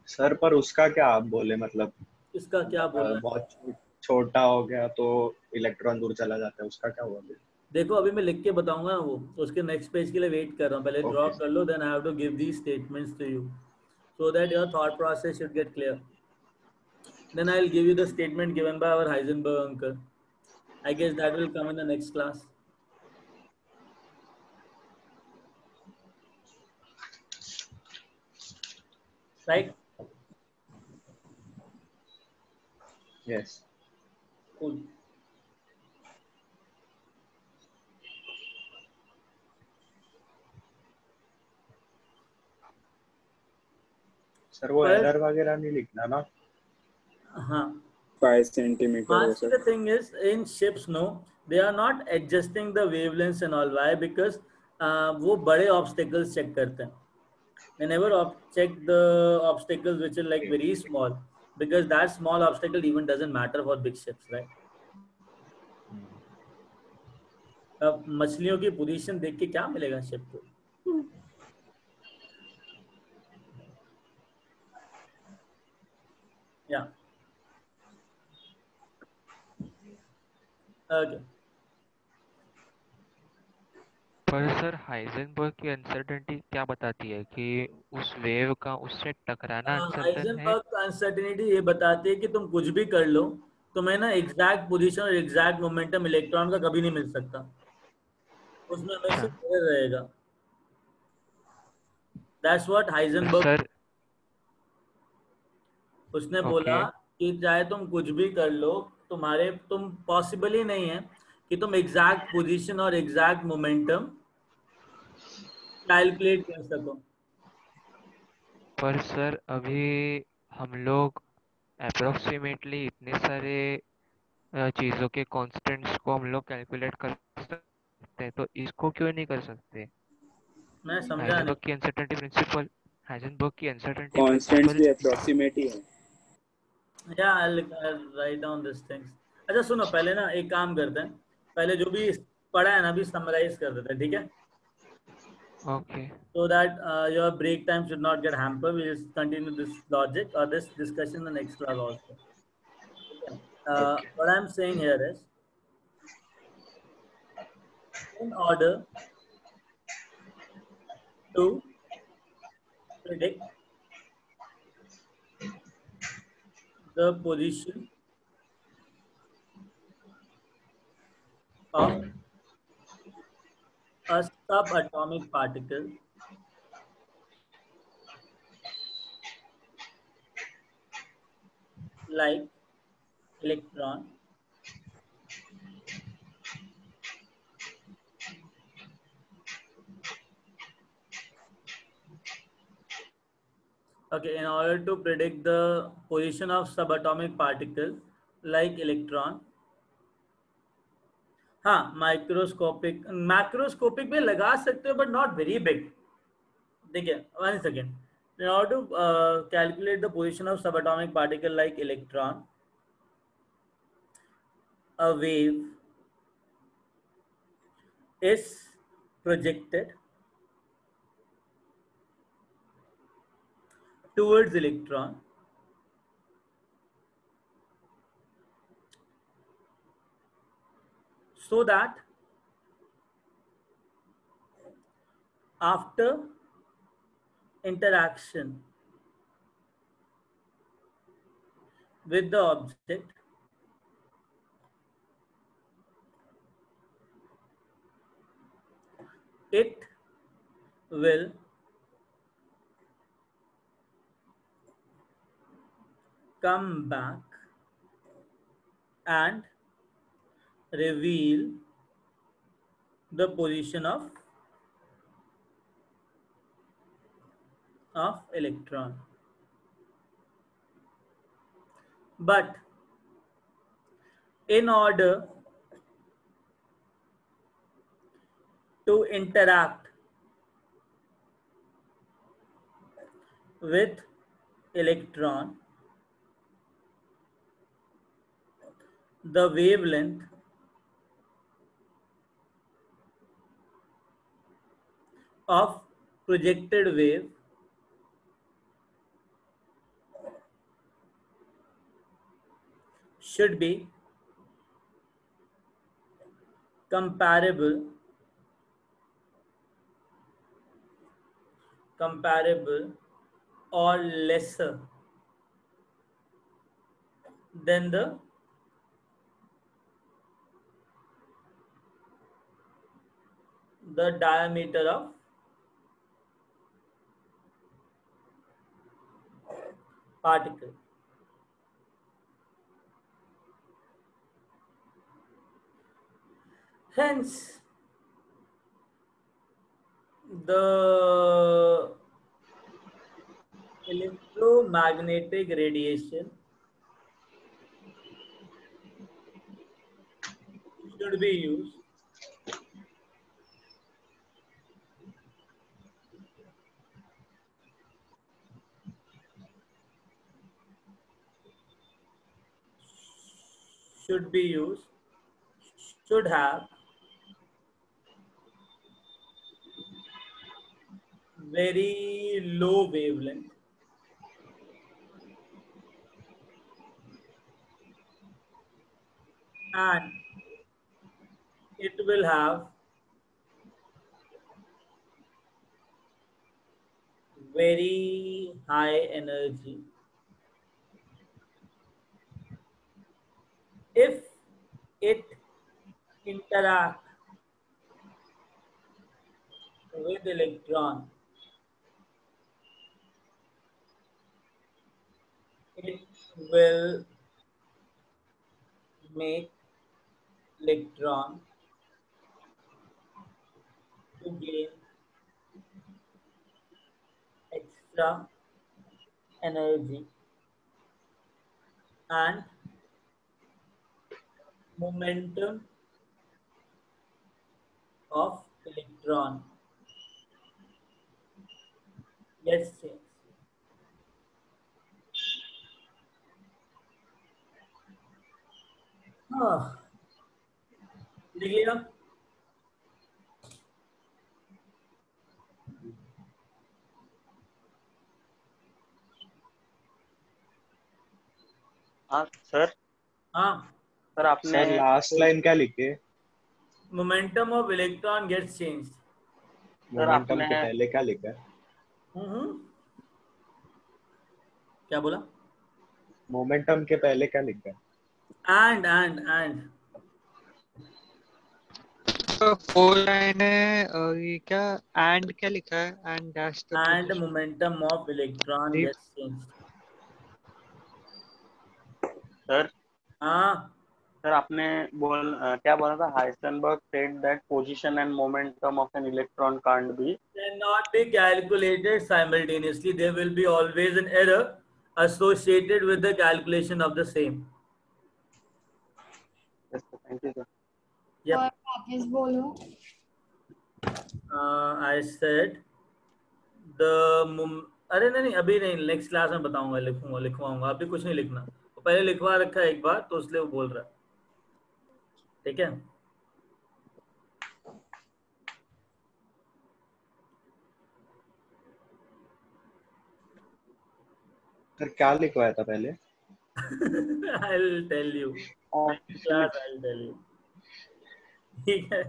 सर पर उसका क्या आप बोले, मतलब इसका क्या बोला? बहुत छोटा हो गया तो इलेक्ट्रॉन दूर चला जाता है, उसका क्या हुआ? देखो अभी मैं लिख के बताऊंगा ना, वो उसके नेक्स्ट पेज के लिए वेट कर रहा हूँ, पहले ड्रॉ कर लो, then I have to give these statements to you so that your thought process should get clear, then I will give you the statement given by our Heisenberg uncle. I guess that will come in the next class, right? Yes cool. Sir वो error वगैरह नहीं लिखना ना? हाँ 5 centimeter हो सकता है। The thing is in ships no they are not adjusting the wavelengths and all, why? Because वो बड़े obstacles check करते हैं, they never check the obstacles which are like very small, because that small obstacle even doesn't matter for big ships, right? अब मछलियों की position देख के क्या मिलेगा शिप को? या ओके। पर सर हाइजेनबर्ग की अनसर्टेनिटी क्या बताती है कि उस वेव का उससे टकराना अनसर्टेन है? हाइजेनबर्ग का अनसर्टेनिटी ये बताती है कि तुम कुछ भी कर लो, तुम्हें ना एग्जैक्ट पोजीशन और एग्जैक्ट मोमेंटम इलेक्ट्रॉन का कभी नहीं मिल सकता, उसमें हमेशा एरर रहेगा। दैट्स व्हाट हाइजेनबर्ग, उसने बोला कि चाहे तुम कुछ भी कर लो, तुम पॉसिबल ही नहीं है कि तुम एग्जैक्ट पोजीशन और एग्जैक्ट मोमेंटम कैलकुलेट कर सको। पर सर अभी हम लोग अप्रोक्सीमेटली इतने सारे चीजों के कांस्टेंट्स को हम लोग कैलकुलेट कर सकते हैं, तो इसको क्यों नहीं कर सकते? मैं समझा नहीं। हाइजेनबर्ग की अनसर्टेनिटी प्रिंसिपल, हाइजेनबर्ग की अनसर्टेनिटी कांस्टेंट्स भी अप्रोक्सीमेट ही है। या आई राइट डाउन दिस थिंग्स। अच्छा सुनो, पहले ना एक काम करते हैं, पहले जो भी पढ़ा है ना अभी समराइज कर देते हैं, ठीक है? Okay. So that your break time should not get hampered. We'll just continue this logic or this discussion in the next class also. What I'm saying here is, in order to predict the position of a subatomic particle like electron, okay, in order to predict the position of subatomic particle like electron, हाँ microscopic macroscopic भी लगा सकते हो but not very big. देखिए 1 second. In order to calculate the position of subatomic particle like electron, a wave is projected towards electron so that after interaction with the object, it will come back and reveal the position of electron. But in order to interact with electron, the wavelength of projected wave should be comparable or lesser than the diameter of particle. Hence, the electromagnetic radiation should be used should have very low wavelength and it will have very high energy. If it interacts with electron, it will make electron to gain extra energy and momentum of electron. Let's change. देखिएगा हाँ sir. हाँ sir आपने sir last line क्या लिखे? Momentum of electron gets change. Momentum के पहले क्या लिखा है? क्या बोला? मोमेंटम के पहले क्या लिखा है? एंड तो 4 लाइन है ये क्या एंड क्या लिखा है? And dash and momentum of electron gets change. Sir हाँ सर आपने क्या बोला था? Heisenberg said that position and momentum of an electron can't be cannot be calculated simultaneously. There will be always an error associated with the calculation of the same. Yes, sir. Thank you, sir. Yep. और वापस बोलो. I said अरे नहीं अभी नहीं, next class में बताऊंगा, लिखवाऊंगा। अभी कुछ नहीं लिखना, तो पहले लिखवा रखा है एक बार, तो इसलिए वो बोल रहा है। ठीक है। सर क्या लिखवाया था पहले? I'll tell you. Class, I'll tell you. ठीक है।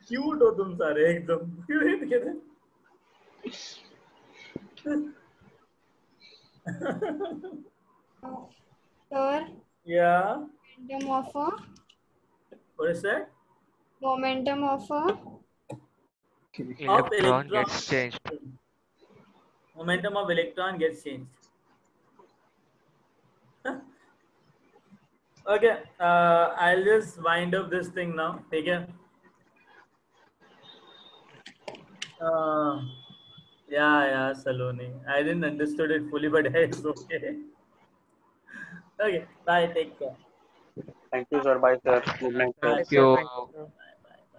क्यूट हो तुम सारे एकदम। Sir. Yeah. Momentum of a. What is that? Momentum of a. Electron gets changed. Momentum of electron gets changed. Okay, I'll just wind up this thing now. ठीक है? Yeah, Saloni. I didn't understood it fully, but it's okay. Okay, bye. Take care. Thank you, sir. Bye, sir. Good night, sir. Thank you.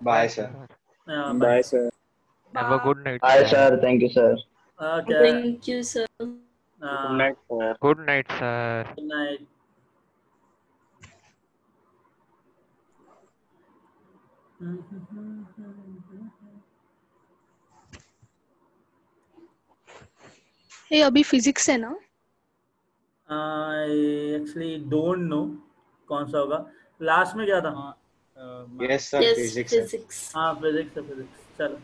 Bye, sir. Bye, sir. Have a good night. Bye, sir. Thank you, sir. Okay. Thank you, sir. Good night, sir. Good night, sir. Good night. ये अभी physics है ना? I actually don't know कौन सा होगा। Last में क्या था? Yes, sir. Yes, Physics. physics. हाँ फिजिक्स है, फिजिक्स। चलो।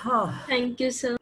हाँ Thank you, sir.